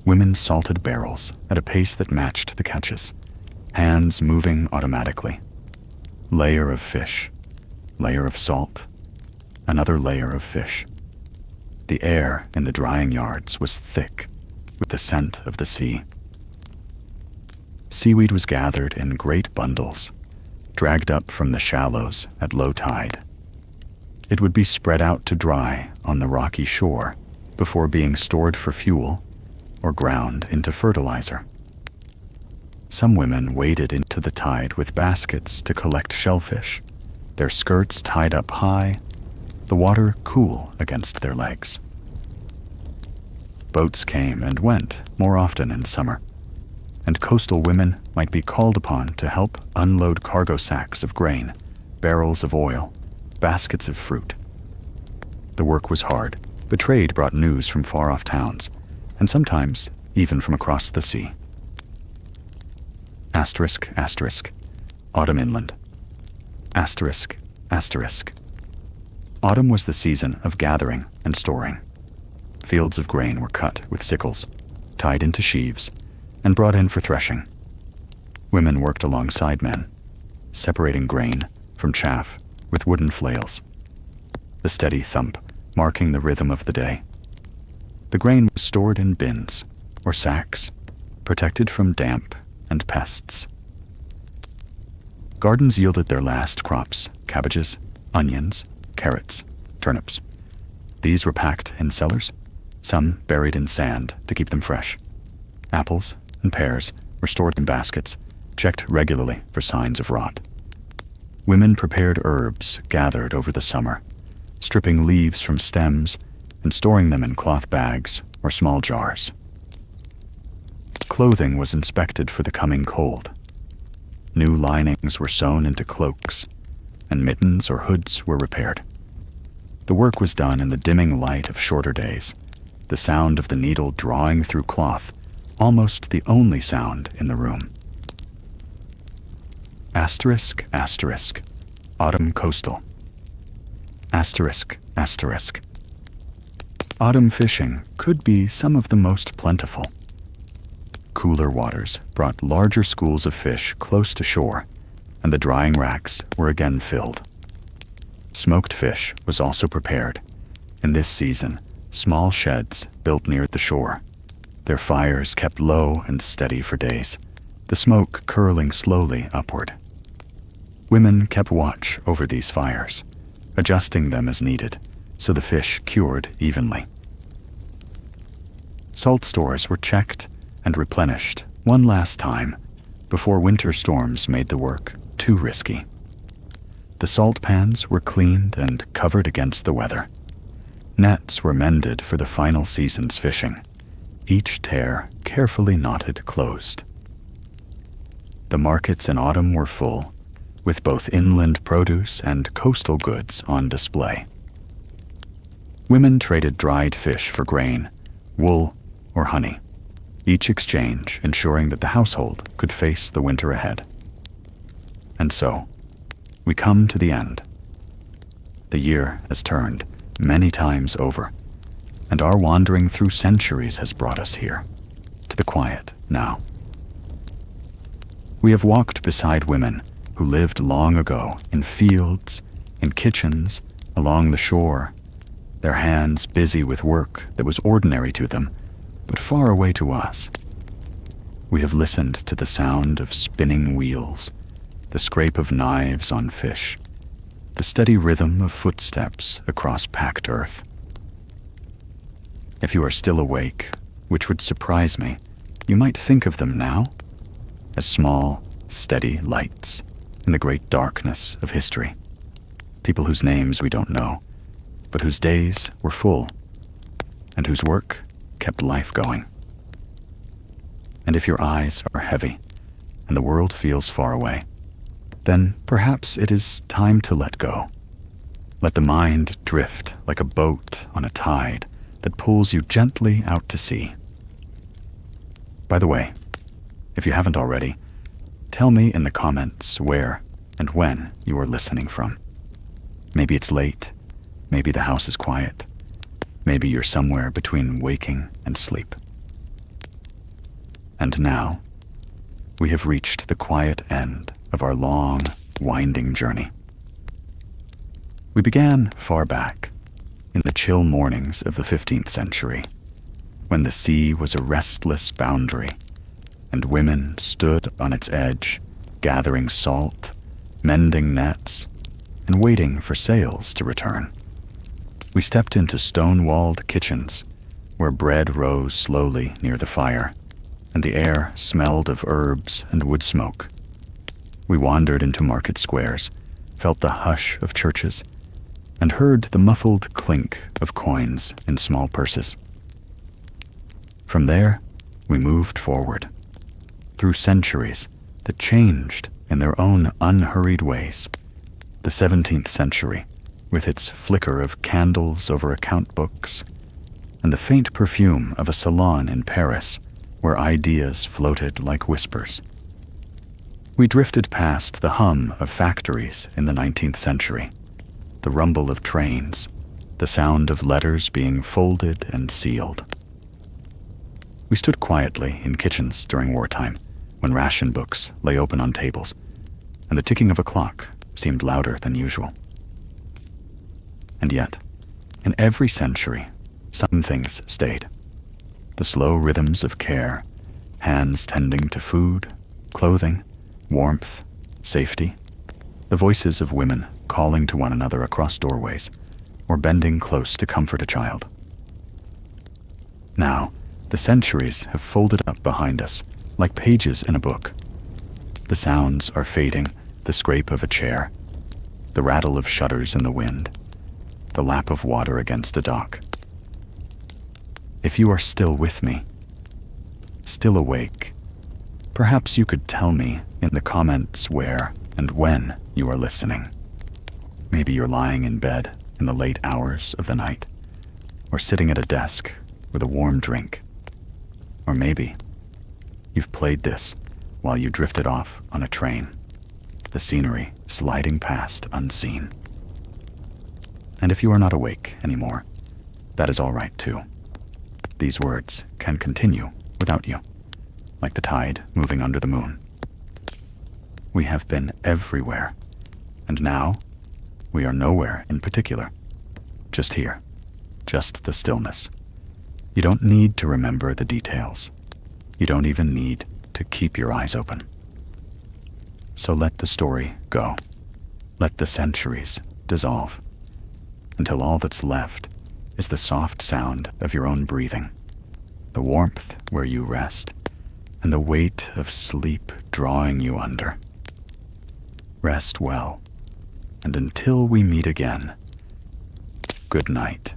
Women salted barrels at a pace that matched the catches, hands moving automatically. Layer of fish, layer of salt, another layer of fish. The air in the drying yards was thick with the scent of the sea. Seaweed was gathered in great bundles, dragged up from the shallows at low tide. It would be spread out to dry on the rocky shore before being stored for fuel or ground into fertilizer. Some women waded into the tide with baskets to collect shellfish, their skirts tied up high, the water cool against their legs. Boats came and went more often in summer, and coastal women might be called upon to help unload cargo sacks of grain, barrels of oil, baskets of fruit. The work was hard, but trade brought news from far-off towns, and sometimes even from across the sea. Asterisk, asterisk, autumn inland. Asterisk, asterisk. Autumn was the season of gathering and storing. Fields of grain were cut with sickles, tied into sheaves, and brought in for threshing. Women worked alongside men, separating grain from chaff with wooden flails, the steady thump marking the rhythm of the day. The grain was stored in bins or sacks, protected from damp and pests. Gardens yielded their last crops: cabbages, onions, carrots, turnips. These were packed in cellars, some buried in sand to keep them fresh. Apples and pears were stored in baskets, checked regularly for signs of rot. Women prepared herbs gathered over the summer, stripping leaves from stems and storing them in cloth bags or small jars. Clothing was inspected for the coming cold. New linings were sewn into cloaks, and mittens or hoods were repaired. The work was done in the dimming light of shorter days, the sound of the needle drawing through cloth almost the only sound in the room. Asterisk, asterisk, autumn coastal. Asterisk, asterisk. Autumn fishing could be some of the most plentiful. Cooler waters brought larger schools of fish close to shore, and the drying racks were again filled. Smoked fish was also prepared. In this season, small sheds built near the shore. Their fires kept low and steady for days, the smoke curling slowly upward. Women kept watch over these fires, adjusting them as needed, so the fish cured evenly. Salt stores were checked and replenished one last time before winter storms made the work too risky. The salt pans were cleaned and covered against the weather. Nets were mended for the final season's fishing, each tear carefully knotted closed. The markets in autumn were full, with both inland produce and coastal goods on display. Women traded dried fish for grain, wool, or honey, each exchange ensuring that the household could face the winter ahead. And so, we come to the end. The year has turned many times over, and our wandering through centuries has brought us here, to the quiet now. We have walked beside women who lived long ago in fields, in kitchens, along the shore, their hands busy with work that was ordinary to them, but far away to us. We have listened to the sound of spinning wheels, the scrape of knives on fish, the steady rhythm of footsteps across packed earth. If you are still awake, which would surprise me, you might think of them now as small, steady lights in the great darkness of history. People whose names we don't know, but whose days were full, and whose work kept life going. And if your eyes are heavy, and the world feels far away, then perhaps it is time to let go. Let the mind drift like a boat on a tide that pulls you gently out to sea. By the way, if you haven't already, tell me in the comments where and when you are listening from. Maybe it's late, maybe the house is quiet, maybe you're somewhere between waking and sleep. And now, we have reached the quiet end of our long, winding journey. We began far back, in the chill mornings of the 15th century, when the sea was a restless boundary, and women stood on its edge, gathering salt, mending nets, and waiting for sails to return. We stepped into stone-walled kitchens, where bread rose slowly near the fire, and the air smelled of herbs and wood smoke. We wandered into market squares, felt the hush of churches, and heard the muffled clink of coins in small purses. From there, we moved forward, through centuries that changed in their own unhurried ways. The 17th century, with its flicker of candles over account books, and the faint perfume of a salon in Paris where ideas floated like whispers. We drifted past the hum of factories in the 19th century, the rumble of trains, the sound of letters being folded and sealed. We stood quietly in kitchens during wartime, when ration books lay open on tables, and the ticking of a clock seemed louder than usual. And yet, in every century, some things stayed. The slow rhythms of care, hands tending to food, clothing, warmth, safety, the voices of women calling to one another across doorways, or bending close to comfort a child. Now, the centuries have folded up behind us, like pages in a book. The sounds are fading, the scrape of a chair, the rattle of shutters in the wind, the lap of water against a dock. If you are still with me, still awake, perhaps you could tell me in the comments where and when you are listening. Maybe you're lying in bed in the late hours of the night, or sitting at a desk with a warm drink. Or maybe You've played this while you drifted off on a train, the scenery sliding past unseen. And if you are not awake anymore, that is all right too. These words can continue without you, like the tide moving under the moon. We have been everywhere, and now we are nowhere in particular. Just here, just the stillness. You don't need to remember the details. You don't even need to keep your eyes open. So let the story go. Let the centuries dissolve, until all that's left is the soft sound of your own breathing, the warmth where you rest, and the weight of sleep drawing you under. Rest well, and until we meet again, good night.